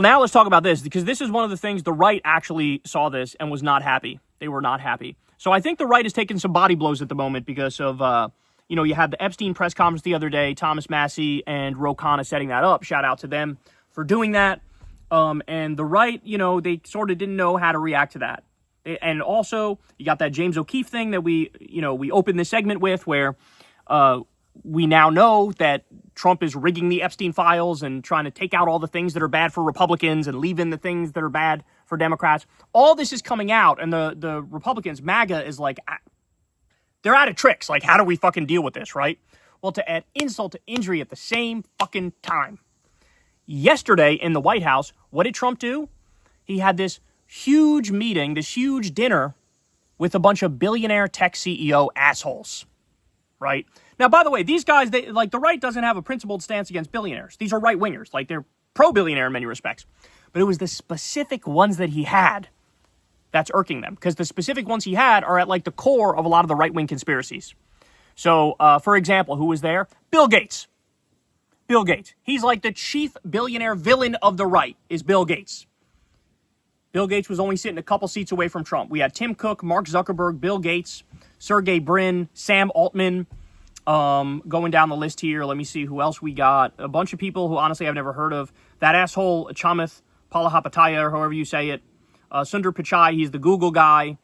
now let's talk about this, because this is one of the things the right actually saw this and was not happy. They were not happy. So I think the right is taking some body blows at the moment because of, you had the Epstein press conference the other day, Thomas Massey and Ro Khanna setting that up. Shout out to them for doing that. And the right, they sort of didn't know how to react to that. And also, you got that James O'Keefe thing that we opened this segment with, where we now know that Trump is rigging the Epstein files and trying to take out all the things that are bad for Republicans and leave in the things that are bad for Democrats. All this is coming out, and the Republicans, MAGA, is like, they're out of tricks. Like, how do we fucking deal with this, right? Well, to add insult to injury at the same fucking time. Yesterday in the White House, what did Trump do? He had this huge meeting, this huge dinner with a bunch of billionaire tech CEO assholes, right? Now, by the way, these guys, the right doesn't have a principled stance against billionaires. These are right-wingers. Like, they're pro-billionaire in many respects. But it was the specific ones that he had that's irking them, because the specific ones he had are at, like, the core of a lot of the right-wing conspiracies. So, for example, who was there? Bill Gates. Bill Gates. He's like the chief billionaire villain of the right, is Bill Gates. Bill Gates was only sitting a couple seats away from Trump. We had Tim Cook, Mark Zuckerberg, Bill Gates, Sergey Brin, Sam Altman. Going down the list here, let me see who else we got. A bunch of people who honestly I've never heard of. That asshole Chamath Palihapitiya, or however you say it. Sundar Pichai, he's the Google guy.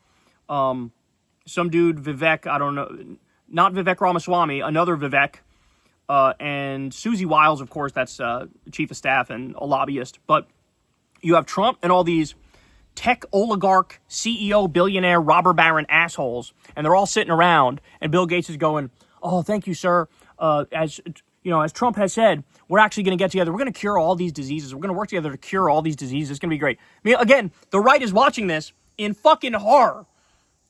Some dude, Vivek, I don't know. Not Vivek Ramaswamy, another Vivek. And Susie Wiles, of course, that's chief of staff and a lobbyist. But you have Trump and all these tech oligarch, CEO, billionaire, robber baron assholes. And they're all sitting around. And Bill Gates is going, oh, thank you, sir. As Trump has said, we're actually going to get together. We're going to cure all these diseases. We're going to work together to cure all these diseases. It's going to be great. I mean, again, the right is watching this in fucking horror.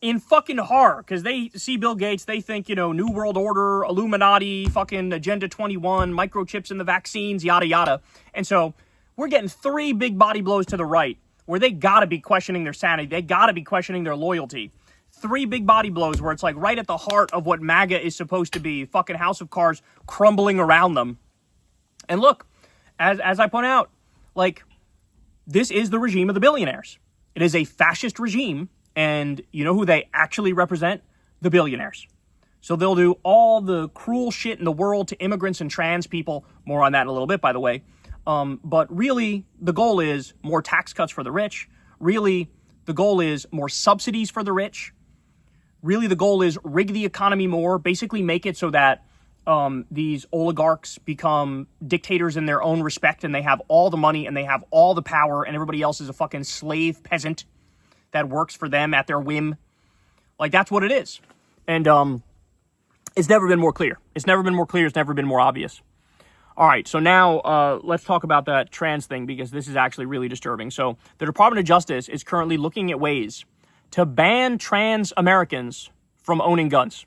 Because they see Bill Gates, they think, New World Order, Illuminati, fucking Agenda 21, microchips in the vaccines, yada, yada. And so we're getting 3 big body blows to the right, where they got to be questioning their sanity. They got to be questioning their loyalty. 3 big body blows where it's like right at the heart of what MAGA is supposed to be. Fucking house of cards crumbling around them. And look, as I point out, like, this is the regime of the billionaires. It is a fascist regime. And you know who they actually represent? The billionaires. So they'll do all the cruel shit in the world to immigrants and trans people. More on that in a little bit, by the way. But really, the goal is more tax cuts for the rich. Really, the goal is more subsidies for the rich. Really, the goal is rig the economy more, basically make it so that these oligarchs become dictators in their own respect, and they have all the money and they have all the power, and everybody else is a fucking slave peasant that works for them at their whim. Like, that's what it is. And It's never been more clear. It's never been more clear. It's never been more obvious. All right, so now let's talk about that trans thing, because this is actually really disturbing. So the Department of Justice is currently looking at ways to ban trans Americans from owning guns.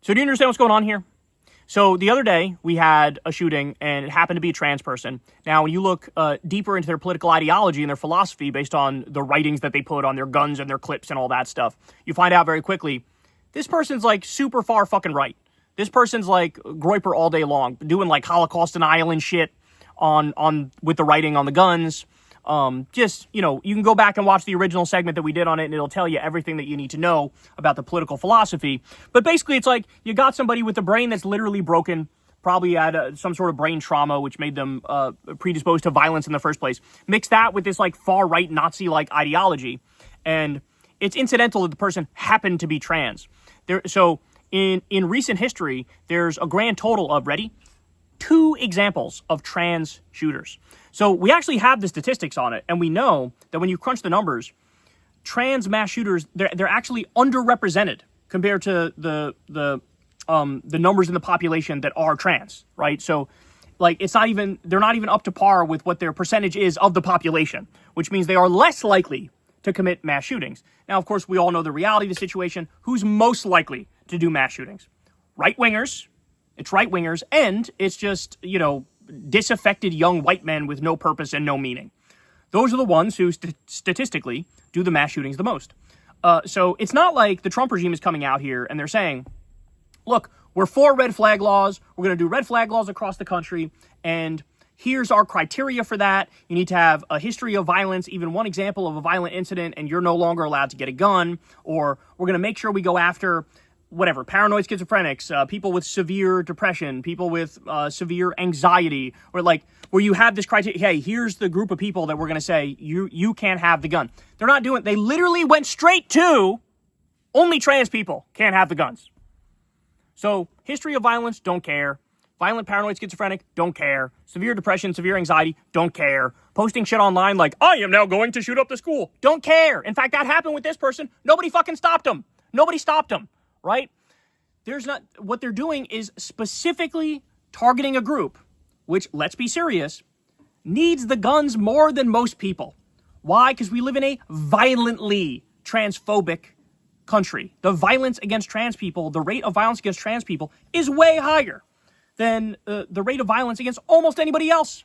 So do you understand what's going on here? So the other day, we had a shooting, and it happened to be a trans person. Now, when you look deeper into their political ideology and their philosophy based on the writings that they put on their guns and their clips and all that stuff, you find out very quickly, this person's like super far fucking right. This person's like Groyper all day long, doing like Holocaust denial and shit on with the writing on the guns. Just, you know, you can go back and watch the original segment that we did on it, and it'll tell you everything that you need to know about the political philosophy. But basically, it's like you got somebody with a brain that's literally broken, probably had some sort of brain trauma, which made them predisposed to violence in the first place. Mix that with this like far-right Nazi-like ideology, and it's incidental that the person happened to be trans. So in recent history, there's a grand total of, ready? 2 examples of trans shooters. So we actually have the statistics on it, and we know that when you crunch the numbers, trans mass shooters, they're actually underrepresented compared to the numbers in the population that are trans, right? So like they're not even up to par with what their percentage is of the population, which means they are less likely to commit mass shootings. Now, of course, we all know the reality of the situation. Who's most likely to do mass shootings? Right-wingers. It's right-wingers, and it's just, you know, disaffected young white men with no purpose and no meaning. Those are the ones who statistically do the mass shootings the most. So it's not like the Trump regime is coming out here and they're saying, look, we're for red flag laws. We're going to do red flag laws across the country. And here's our criteria for that. You need to have a history of violence, even one example of a violent incident, and you're no longer allowed to get a gun. Or we're going to make sure we go after whatever, paranoid schizophrenics, people with severe depression, people with severe anxiety, or like where you have this criteria, hey, here's the group of people that we're going to say you can't have the gun. They're not doing, they literally went straight to only trans people can't have the guns. So history of violence, don't care. Violent paranoid schizophrenic, don't care. Severe depression, severe anxiety, don't care. Posting shit online like, I am now going to shoot up the school, don't care. In fact, that happened with this person. Nobody fucking stopped him. Nobody stopped him. Right? What they're doing is specifically targeting a group, which, let's be serious, needs the guns more than most people. Why? Because we live in a violently transphobic country. The violence against trans people, the rate of violence against trans people is way higher than the rate of violence against almost anybody else.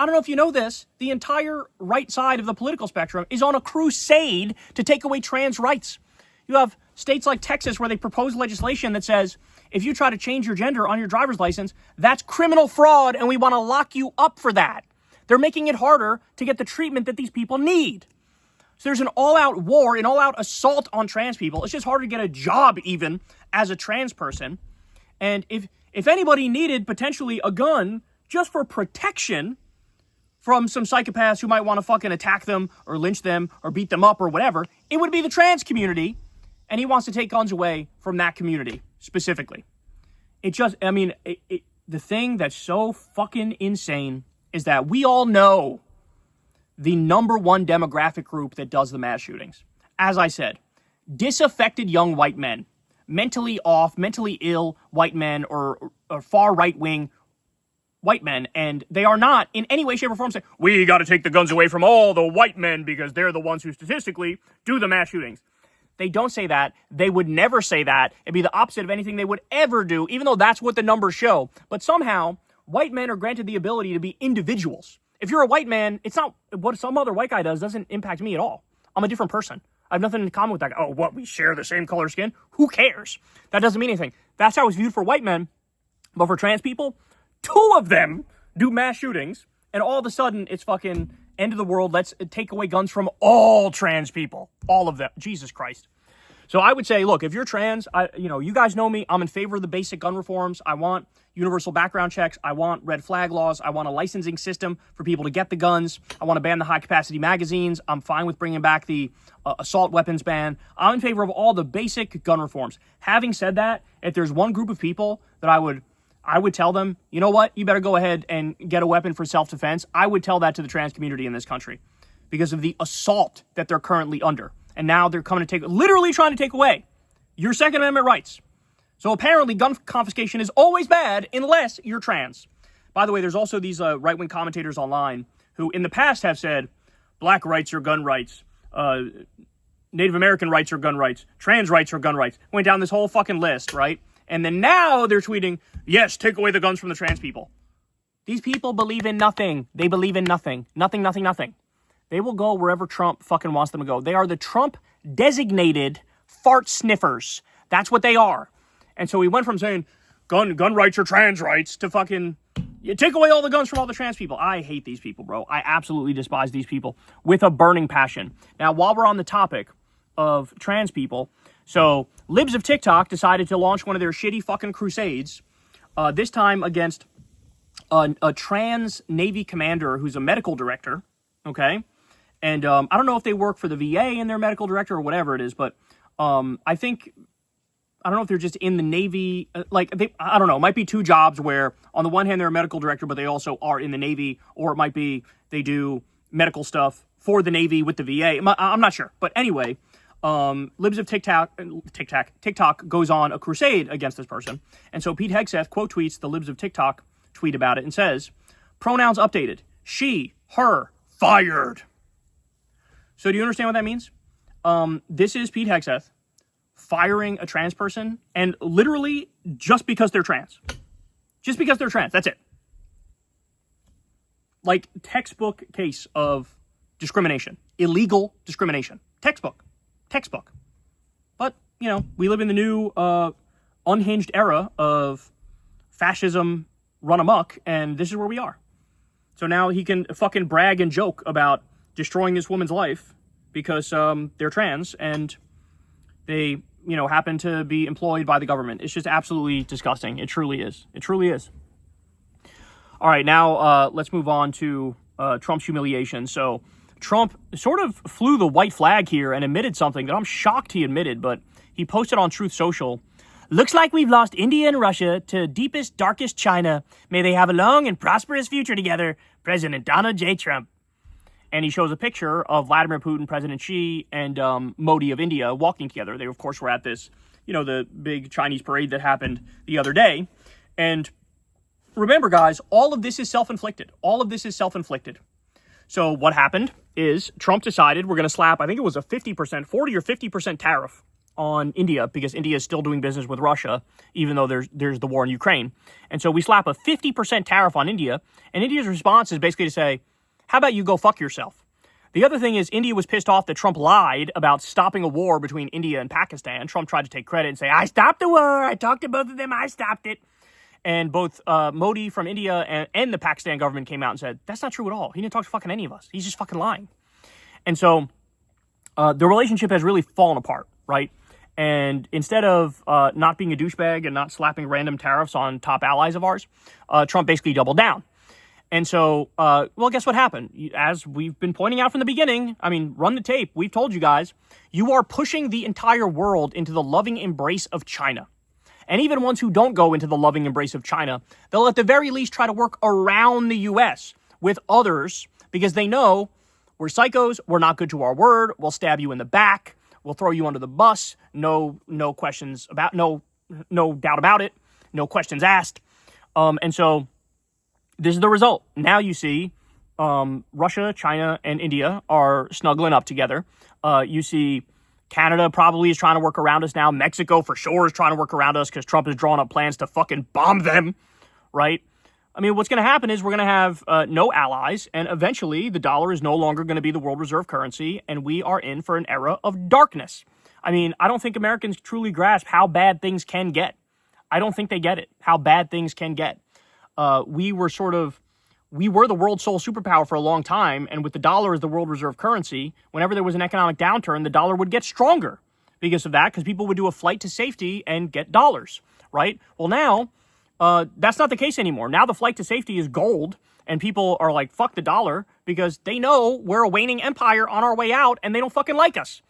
I don't know if you know this, the entire right side of the political spectrum is on a crusade to take away trans rights. You have states like Texas where they propose legislation that says if you try to change your gender on your driver's license, that's criminal fraud, and we want to lock you up for that. They're making it harder to get the treatment that these people need. So there's an all-out war, an all-out assault on trans people. It's just harder to get a job even as a trans person. And if anybody needed potentially a gun just for protection from some psychopaths who might want to fucking attack them or lynch them or beat them up or whatever, it would be the trans community. And he wants to take guns away from that community, specifically. The thing that's so fucking insane is that we all know the number one demographic group that does the mass shootings. As I said, disaffected young white men, mentally off, mentally ill white men, or far right-wing white men, and they are not in any way, shape, or form saying, we got to take the guns away from all the white men because they're the ones who statistically do the mass shootings. They don't say that. They would never say that. It'd be the opposite of anything they would ever do, even though that's what the numbers show. But somehow, white men are granted the ability to be individuals. If you're a white man, it's not what some other white guy does doesn't impact me at all. I'm a different person. I have nothing in common with that guy. Oh, what? We share the same color skin? Who cares? That doesn't mean anything. That's how it's viewed for white men. But for trans people, 2 of them do mass shootings, and all of a sudden, it's fucking end of the world. Let's take away guns from all trans people. All of them. Jesus Christ. So I would say, look, if you're trans, you guys know me. I'm in favor of the basic gun reforms. I want universal background checks. I want red flag laws. I want a licensing system for people to get the guns. I want to ban the high-capacity magazines. I'm fine with bringing back the assault weapons ban. I'm in favor of all the basic gun reforms. Having said that, if there's one group of people that I would tell them, you know what, you better go ahead and get a weapon for self-defense, I would tell that to the trans community in this country because of the assault that they're currently under. And now they're coming to literally trying to take away your Second Amendment rights. So apparently gun confiscation is always bad unless you're trans. By the way, there's also these right-wing commentators online who in the past have said black rights are gun rights, Native American rights are gun rights, trans rights are gun rights. Went down this whole fucking list, right? And then now they're tweeting, yes, take away the guns from the trans people. These people believe in nothing. They believe in nothing. Nothing, nothing, nothing. They will go wherever Trump fucking wants them to go. They are the Trump-designated fart sniffers. That's what they are. And so we went from saying gun rights are trans rights to fucking you take away all the guns from all the trans people. I hate these people, bro. I absolutely despise these people with a burning passion. Now, while we're on the topic of trans people, so libs of TikTok decided to launch one of their shitty fucking crusades, this time against a trans Navy commander who's a medical director, okay? And I don't know if they work for the VA and they're medical director or whatever it is, but I don't know if they're just in the Navy, I don't know, it might be two jobs where on the one hand they're a medical director, but they also are in the Navy, or it might be they do medical stuff for the Navy with the VA. I'm not sure. But anyway, libs of TikTok goes on a crusade against this person. And so Pete Hegseth quote tweets the libs of TikTok tweet about it and says, pronouns updated, she, her, fired. So do you understand what that means? This is Pete Hegseth firing a trans person, and literally just because they're trans. Just because they're trans, that's it. Like, textbook case of discrimination. Illegal discrimination. Textbook. But, you know, we live in the new unhinged era of fascism run amok, and this is where we are. So now he can fucking brag and joke about destroying this woman's life because they're trans, and they, you know, happen to be employed by the government. It's just absolutely disgusting. It truly is. It truly is. All right, now let's move on to Trump's humiliation. So Trump sort of flew the white flag here and admitted something that I'm shocked he admitted, but he posted on Truth Social. Looks like we've lost India and Russia to deepest, darkest China. May they have a long and prosperous future together. President Donald J. Trump. And he shows a picture of Vladimir Putin, President Xi, and Modi of India walking together. They, of course, were at this, you know, the big Chinese parade that happened the other day. And remember, guys, all of this is self-inflicted. All of this is self-inflicted. So what happened is Trump decided we're going to slap, I think it was a 50%, 40 or 50% tariff on India, because India is still doing business with Russia, even though there's the war in Ukraine. And so we slap a 50% tariff on India, and India's response is basically to say, how about you go fuck yourself? The other thing is India was pissed off that Trump lied about stopping a war between India and Pakistan. Trump tried to take credit and say, I stopped the war. I talked to both of them. I stopped it. And both Modi from India and the Pakistan government came out and said, that's not true at all. He didn't talk to fucking any of us. He's just fucking lying. And so the relationship has really fallen apart, right? And instead of not being a douchebag and not slapping random tariffs on top allies of ours, Trump basically doubled down. And so, well, guess what happened? As we've been pointing out from the beginning, I mean, run the tape. We've told you guys, you are pushing the entire world into the loving embrace of China. And even ones who don't go into the loving embrace of China, they'll at the very least try to work around the U.S. with others because they know we're psychos, we're not good to our word, we'll stab you in the back, we'll throw you under the bus, no questions about, no doubt about it, no questions asked. And so this is the result. Now you see Russia, China, and India are snuggling up together. You see Canada probably is trying to work around us now. Mexico for sure is trying to work around us because Trump is drawing up plans to fucking bomb them, right? I mean, what's going to happen is we're going to have no allies, and eventually the dollar is no longer going to be the world reserve currency, and we are in for an era of darkness. I mean, I don't think Americans truly grasp how bad things can get. I don't think they get it, how bad things can get. We were the world's sole superpower for a long time, and with the dollar as the world reserve currency, whenever there was an economic downturn, the dollar would get stronger because of that, because people would do a flight to safety and get dollars, right? Well, now, that's not the case anymore. Now the flight to safety is gold, and people are like, fuck the dollar, because they know we're a waning empire on our way out, and they don't fucking like us,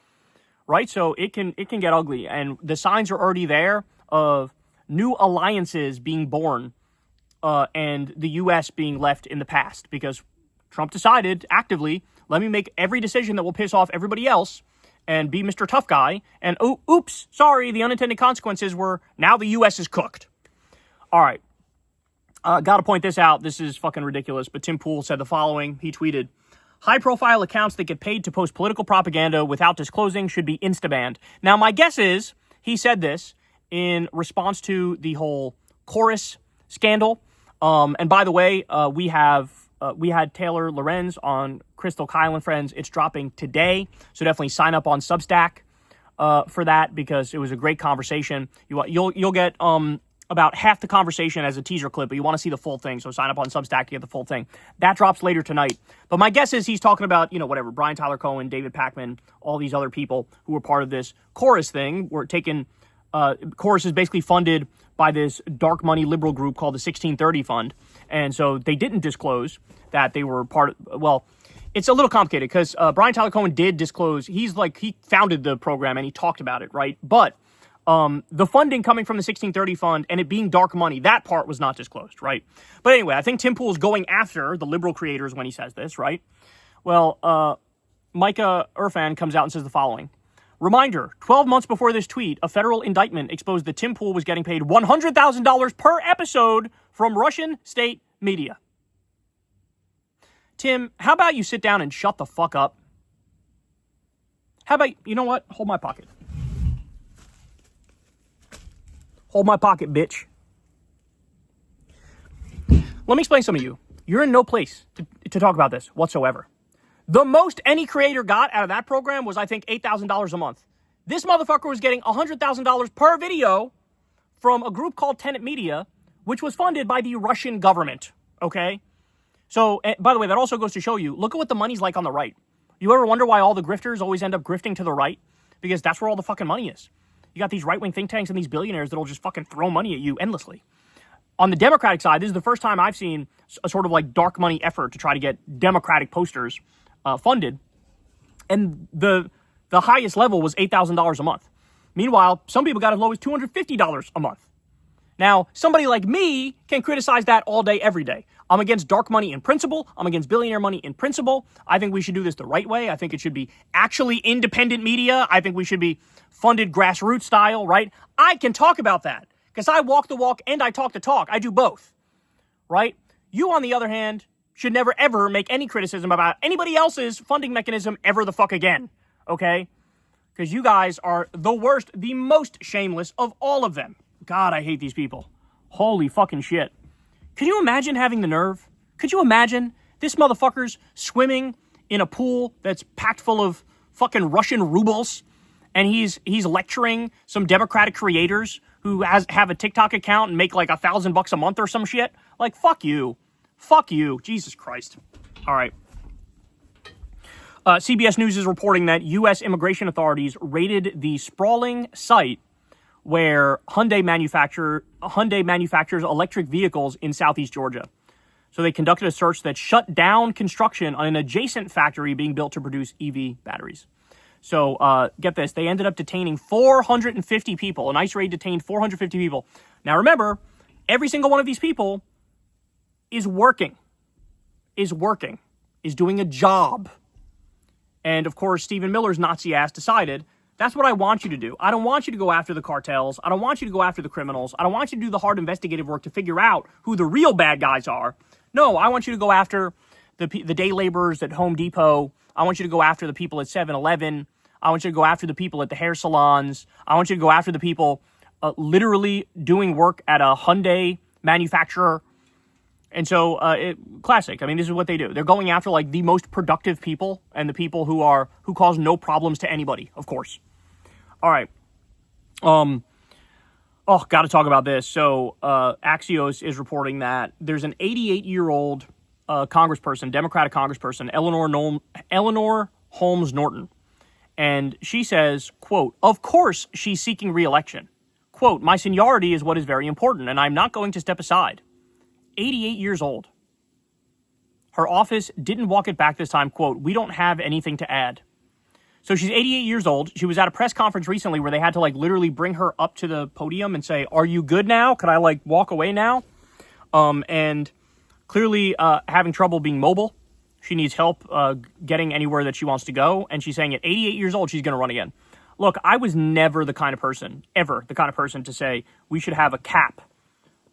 right? So it can get ugly, and the signs are already there of new alliances being born, and the U.S. being left in the past, because Trump decided actively, let me make every decision that will piss off everybody else, and be Mr. Tough Guy. And oops, sorry, the unintended consequences were now the U.S. is cooked. All right. Got to point this out. This is fucking ridiculous. But Tim Pool said the following. He tweeted, high-profile accounts that get paid to post political propaganda without disclosing should be insta-banned. Now, my guess is he said this in response to the whole chorus scandal. And by the way, we had Taylor Lorenz on Crystal Kyle and Friends. It's dropping today, so definitely sign up on Substack for that because it was a great conversation. You'll get about half the conversation as a teaser clip, but you want to see the full thing, so sign up on Substack to get the full thing. That drops later tonight. But my guess is he's talking about, whatever, Brian Tyler Cohen, David Pakman, all these other people who were part of this chorus thing. Chorus is basically funded by this dark money liberal group called the 1630 Fund. And so they didn't disclose that they were it's a little complicated because Brian Tyler Cohen did disclose. He founded the program and he talked about it, right? But the funding coming from the 1630 Fund and it being dark money, that part was not disclosed, right? But anyway, I think Tim Pool is going after the liberal creators when he says this, right? Well, Micah Irfan comes out and says the following. Reminder, 12 months before this tweet, a federal indictment exposed that Tim Pool was getting paid $100,000 per episode from Russian state media. Tim, how about you sit down and shut the fuck up? How about, you know what? Hold my pocket. Hold my pocket, bitch. Let me explain something to you. You're in no place to talk about this whatsoever. The most any creator got out of that program was, I think, $8,000 a month. This motherfucker was getting $100,000 per video from a group called Tenet Media, which was funded by the Russian government, okay? So, by the way, that also goes to show you, look at what the money's like on the right. You ever wonder why all the grifters always end up grifting to the right? Because that's where all the fucking money is. You got these right-wing think tanks and these billionaires that'll just fucking throw money at you endlessly. On the Democratic side, this is the first time I've seen a sort of like dark money effort to try to get Democratic posters funded. And the highest level was $8,000 a month. Meanwhile, some people got as low as $250 a month. Now, somebody like me can criticize that all day, every day. I'm against dark money in principle. I'm against billionaire money in principle. I think we should do this the right way. I think it should be actually independent media. I think we should be funded grassroots style, right? I can talk about that because I walk the walk and I talk the talk. I do both, right? You, on the other hand, should never, ever make any criticism about anybody else's funding mechanism ever the fuck again, okay? Because you guys are the worst, the most shameless of all of them. God, I hate these people. Holy fucking shit. Could you imagine having the nerve? Could you imagine this motherfucker's swimming in a pool that's packed full of fucking Russian rubles, and he's lecturing some Democratic creators who have a TikTok account and make like $1,000 a month or some shit? Like, fuck you. Fuck you. Jesus Christ. All right. CBS News is reporting that U.S. immigration authorities raided the sprawling site where Hyundai manufactures electric vehicles in southeast Georgia. So they conducted a search that shut down construction on an adjacent factory being built to produce EV batteries. So get this, they ended up detaining 450 people. An ICE raid detained 450 people. Now remember, every single one of these people is doing a job. And of course, Stephen Miller's Nazi ass decided, that's what I want you to do. I don't want you to go after the cartels. I don't want you to go after the criminals. I don't want you to do the hard investigative work to figure out who the real bad guys are. No, I want you to go after the day laborers at Home Depot. I want you to go after the people at 7-Eleven. I want you to go after the people at the hair salons. I want you to go after the people literally doing work at a Hyundai manufacturer. And so, classic. I mean, this is what they do. They're going after like the most productive people and the people who cause no problems to anybody, of course. All right. Got to talk about this. So, Axios is reporting that there's an 88-year-old congressperson, Democratic congressperson, Eleanor Holmes Norton. And she says, quote, "Of course she's seeking re-election. Quote, my seniority is what is very important, and I'm not going to step aside." 88 years old. Her office didn't walk it back this time. Quote, "We don't have anything to add." So she's 88 years old. She was at a press conference recently where they had to like literally bring her up to the podium and say, "Are you good now? Could I like walk away now?" And clearly having trouble being mobile. She needs help getting anywhere that she wants to go. And she's saying at 88 years old, she's going to run again. Look, I was never the kind of person, ever the kind of person to say we should have a cap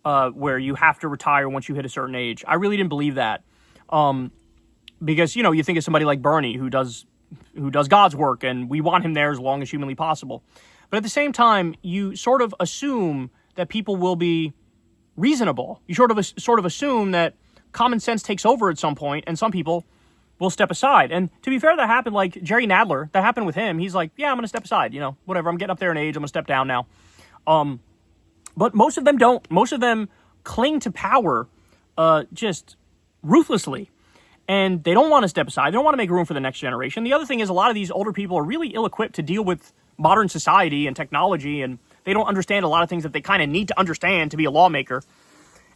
where you have to retire once you hit a certain age. I really didn't believe that. Because, you think of somebody like Bernie who does God's work, and we want him there as long as humanly possible. But at the same time, you sort of assume that people will be reasonable. You sort of assume that common sense takes over at some point, and some people will step aside. And to be fair, that happened like Jerry Nadler. That happened with him. He's like, yeah, I'm going to step aside. Whatever. I'm getting up there in age. I'm going to step down now. But most of them don't. Most of them cling to power just ruthlessly. And they don't want to step aside. They don't want to make room for the next generation. The other thing is a lot of these older people are really ill-equipped to deal with modern society and technology, and they don't understand a lot of things that they kind of need to understand to be a lawmaker.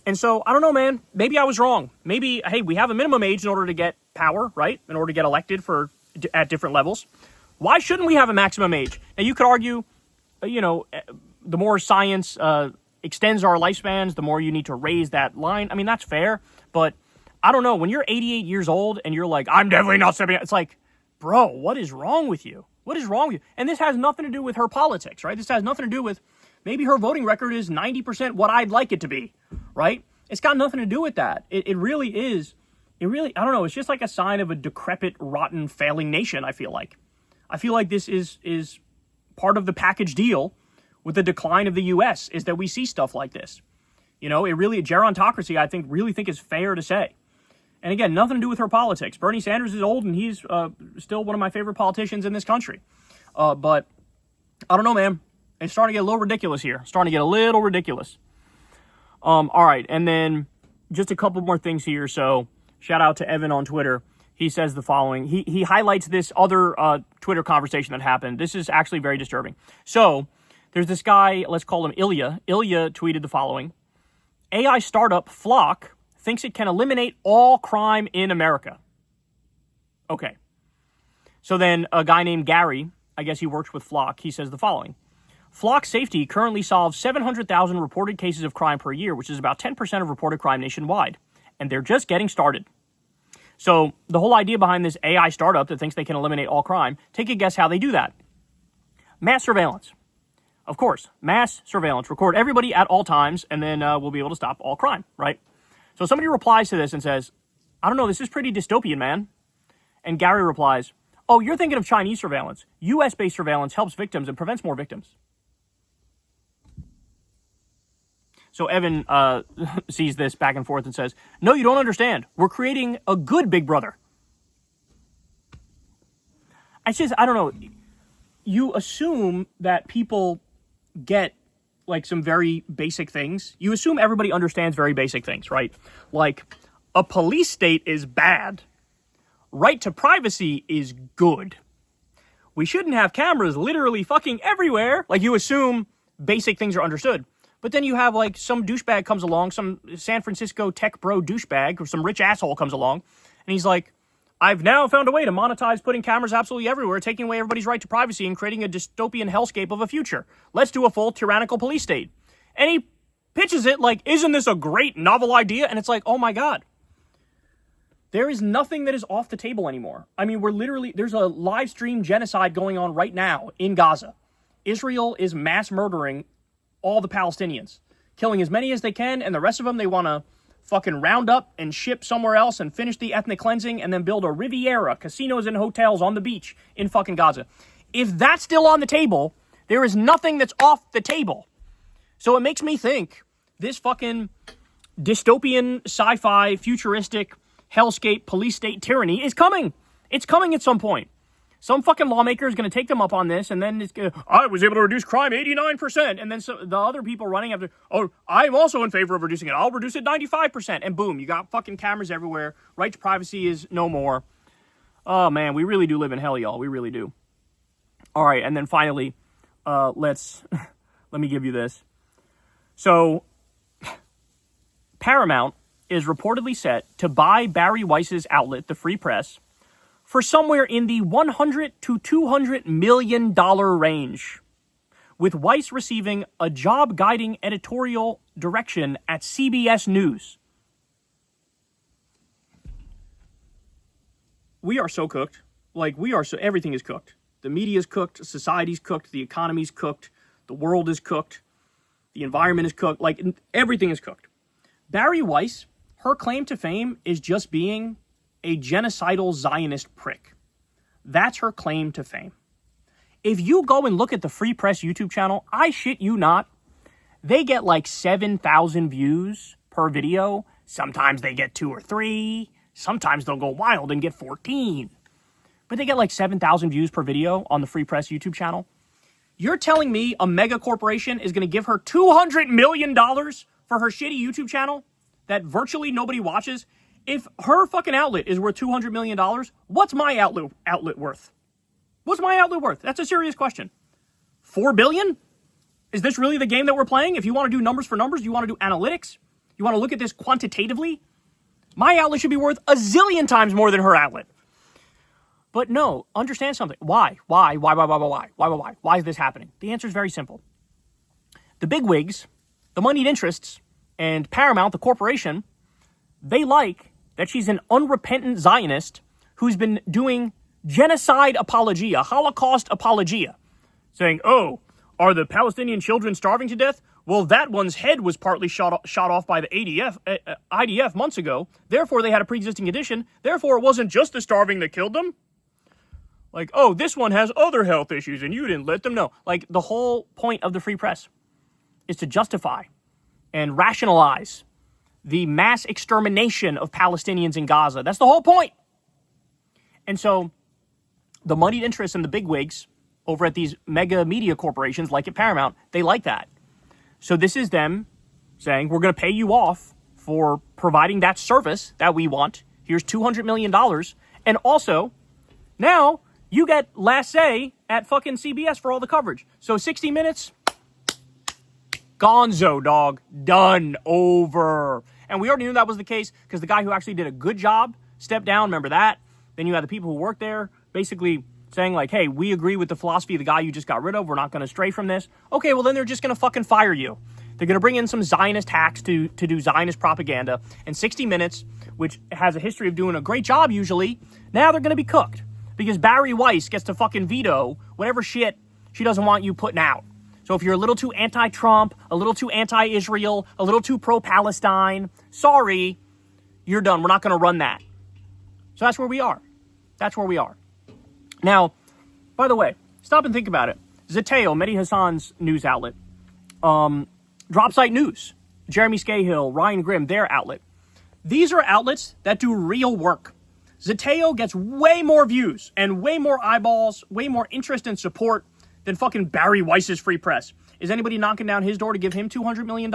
And so, I don't know, man. Maybe I was wrong. Maybe, hey, we have a minimum age in order to get power, right? In order to get elected at different levels. Why shouldn't we have a maximum age? Now, you could argue, the more science extends our lifespans, the more you need to raise that line. I mean, that's fair, but I don't know. When you're 88 years old and you're like, I'm definitely not 70, it's like, bro, what is wrong with you? What is wrong with you? And this has nothing to do with her politics, right? This has nothing to do with maybe her voting record is 90% what I'd like it to be, right? It's got nothing to do with that. It really is. I don't know. It's just like a sign of a decrepit, rotten, failing nation, I feel like. I feel like this is part of the package deal with the decline of the U.S. is that we see stuff like this. Gerontocracy, I think is fair to say. And again, nothing to do with her politics. Bernie Sanders is old, and he's still one of my favorite politicians in this country. But I don't know, man. It's starting to get a little ridiculous here. All right, and then just a couple more things here. So shout out to Evan on Twitter. He says the following. He highlights this other Twitter conversation that happened. This is actually very disturbing. So there's this guy, let's call him Ilya. Ilya tweeted the following. AI startup Flock thinks it can eliminate all crime in America. Okay. So then a guy named Gary, I guess he works with Flock, he says the following. Flock Safety currently solves 700,000 reported cases of crime per year, which is about 10% of reported crime nationwide. And they're just getting started. So the whole idea behind this AI startup that thinks they can eliminate all crime, take a guess how they do that. Mass surveillance. Of course, mass surveillance. Record everybody at all times, and then we'll be able to stop all crime, right? So somebody replies to this and says, I don't know, this is pretty dystopian, man. And Gary replies, oh, you're thinking of Chinese surveillance. U.S.-based surveillance helps victims and prevents more victims. So Evan sees this back and forth and says, no, you don't understand. We're creating a good Big Brother. I don't know. You assume that people get like some very basic things. You assume everybody understands very basic things, right? Like a police state is bad. Right to privacy is good. We shouldn't have cameras literally fucking everywhere. Like you assume basic things are understood. But then you have like some douchebag comes along, some San Francisco tech bro douchebag or some rich asshole comes along and he's like, I've now found a way to monetize putting cameras absolutely everywhere, taking away everybody's right to privacy and creating a dystopian hellscape of a future. Let's do a full tyrannical police state. And he pitches it like, isn't this a great novel idea? And it's like, oh my God. There is nothing that is off the table anymore. I mean, there's a live stream genocide going on right now in Gaza. Israel is mass murdering all the Palestinians, killing as many as they can, and the rest of them they want to fucking round up and ship somewhere else and finish the ethnic cleansing and then build a Riviera, casinos and hotels on the beach in fucking Gaza. If that's still on the table, there is nothing that's off the table. So it makes me think this fucking dystopian, sci-fi, futuristic, hellscape, police state tyranny is coming. It's coming at some point. Some fucking lawmaker is going to take them up on this, and then I was able to reduce crime 89%. And then the other people running after, oh, I'm also in favor of reducing it. I'll reduce it 95%. And boom, you got fucking cameras everywhere. Right to privacy is no more. Oh, man, we really do live in hell, y'all. We really do. All right, and then finally, let me give you this. So, Paramount is reportedly set to buy Barry Weiss's outlet, the Free Press, for somewhere in the $100 to $200 million range, with Weiss receiving a job-guiding editorial direction at CBS News. we are so cooked. Like, everything is cooked. The media is cooked, society's cooked, the economy's cooked, the world is cooked, the environment is cooked, like, everything is cooked. Bari Weiss, her claim to fame is just being a genocidal Zionist prick. That's her claim to fame. If you go and look at the Free Press YouTube channel, I shit you not, they get like 7,000 views per video. Sometimes they get 2 or 3. Sometimes they'll go wild and get 14. But they get like 7,000 views per video on the Free Press YouTube channel. You're telling me a mega corporation is going to give her $200 million for her shitty YouTube channel that virtually nobody watches? If her fucking outlet is worth $200 million, what's my outlet worth? What's my outlet worth? That's a serious question. $4 billion? Is this really the game that we're playing? If you want to do numbers for numbers, you want to do analytics, you want to look at this quantitatively, my outlet should be worth a zillion times more than her outlet. But no, understand something. Why? Why is this happening? The answer is very simple. The bigwigs, the moneyed interests, and Paramount, the corporation, they like that she's an unrepentant Zionist who's been doing genocide apologia, Holocaust apologia, saying, oh, are the Palestinian children starving to death? Well, that one's head was partly shot off by the IDF months ago. Therefore, they had a pre-existing condition. Therefore, it wasn't just the starving that killed them. Like, oh, this one has other health issues and you didn't let them know. Like, the whole point of the Free Press is to justify and rationalize the mass extermination of Palestinians in Gaza. That's the whole point. And so the moneyed interests and the bigwigs over at these mega media corporations like at Paramount, they like that. So this is them saying, we're going to pay you off for providing that service that we want. Here's $200 million. And also, now you get last say at fucking CBS for all the coverage. So 60 Minutes, gonzo, dog. Done. Over. And we already knew that was the case because the guy who actually did a good job stepped down. Remember that? Then you had the people who worked there basically saying like, hey, we agree with the philosophy of the guy you just got rid of. We're not going to stray from this. Okay, well, then they're just going to fucking fire you. They're going to bring in some Zionist hacks to do Zionist propaganda. And 60 Minutes, which has a history of doing a great job usually, now they're going to be cooked. Because Bari Weiss gets to fucking veto whatever shit she doesn't want you putting out. So if you're a little too anti-Trump, a little too anti-Israel, a little too pro-Palestine, sorry, you're done. We're not going to run that. So that's where we are. That's where we are. Now, by the way, stop and think about it. Zateo, Mehdi Hassan's news outlet, Dropsite News, Jeremy Scahill, Ryan Grimm, their outlet. These are outlets that do real work. Zateo gets way more views and way more eyeballs, way more interest and support than fucking Bari Weiss's Free Press. Is anybody knocking down his door to give him $200 million?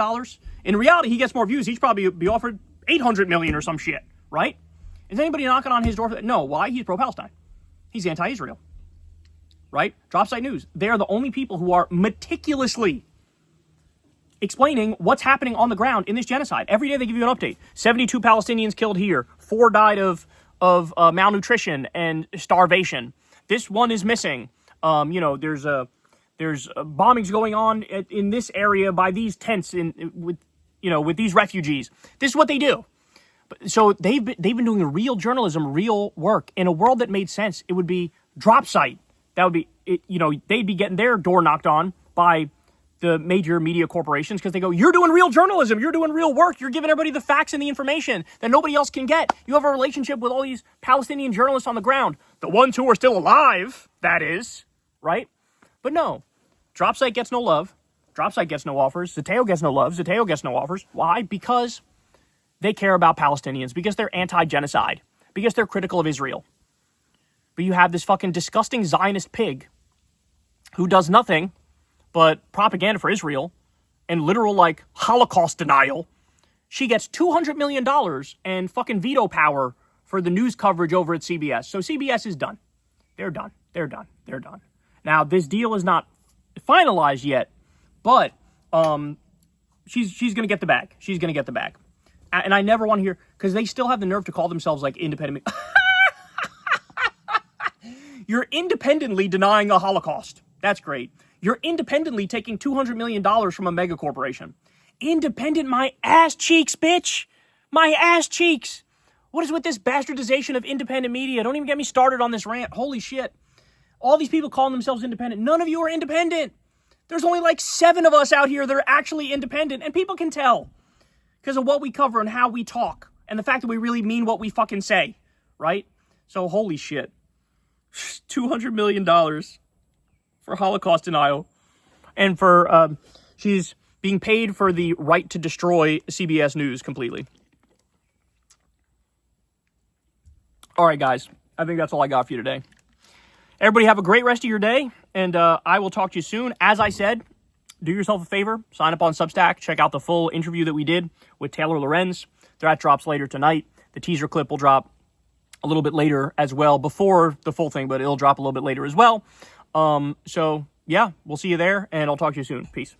In reality, he gets more views. He should probably be offered $800 million or some shit, right? Is anybody knocking on his door for that? No. Why? He's pro-Palestine. He's anti-Israel, right? Dropsite News. They are the only people who are meticulously explaining what's happening on the ground in this genocide. Every day they give you an update. 72 Palestinians killed here. 4 died of malnutrition and starvation. This one is missing. There's bombings going on in this area by these tents with these refugees. This is what they do. So they've been doing real journalism, real work in a world that made sense. It would be Dropsite. That would be they'd be getting their door knocked on by the major media corporations because they go, you're doing real journalism, you're doing real work, you're giving everybody the facts and the information that nobody else can get. You have a relationship with all these Palestinian journalists on the ground, the ones who are still alive, that is, right? But no, Dropsite gets no love, Dropsite gets no offers, Zateo gets no love, Zateo gets no offers. Why? Because they care about Palestinians, because they're anti-genocide, because they're critical of Israel. But you have this fucking disgusting Zionist pig who does nothing but propaganda for Israel and literal, Holocaust denial. She gets $200 million and fucking veto power for the news coverage over at CBS. So CBS is done. They're done. Now, this deal is not finalized yet, but she's going to get the bag. She's going to get the bag. And I never want to hear, because they still have the nerve to call themselves, independent. You're independently denying a Holocaust. That's great. You're independently taking $200 million from a mega corporation. Independent my ass cheeks, bitch. My ass cheeks. What is with this bastardization of independent media? Don't even get me started on this rant. Holy shit. All these people calling themselves independent. None of you are independent. There's only like 7 of us out here that are actually independent. And people can tell because of what we cover and how we talk. And the fact that we really mean what we fucking say. Right? So holy shit. $200 million for Holocaust denial. And for, she's being paid for the right to destroy CBS News completely. All right, guys. I think that's all I got for you today. Everybody have a great rest of your day, and I will talk to you soon. As I said, do yourself a favor. Sign up on Substack. Check out the full interview that we did with Taylor Lorenz. That drops later tonight. The teaser clip will drop a little bit later as well, before the full thing, but it'll drop a little bit later as well. So, yeah, we'll see you there, and I'll talk to you soon. Peace.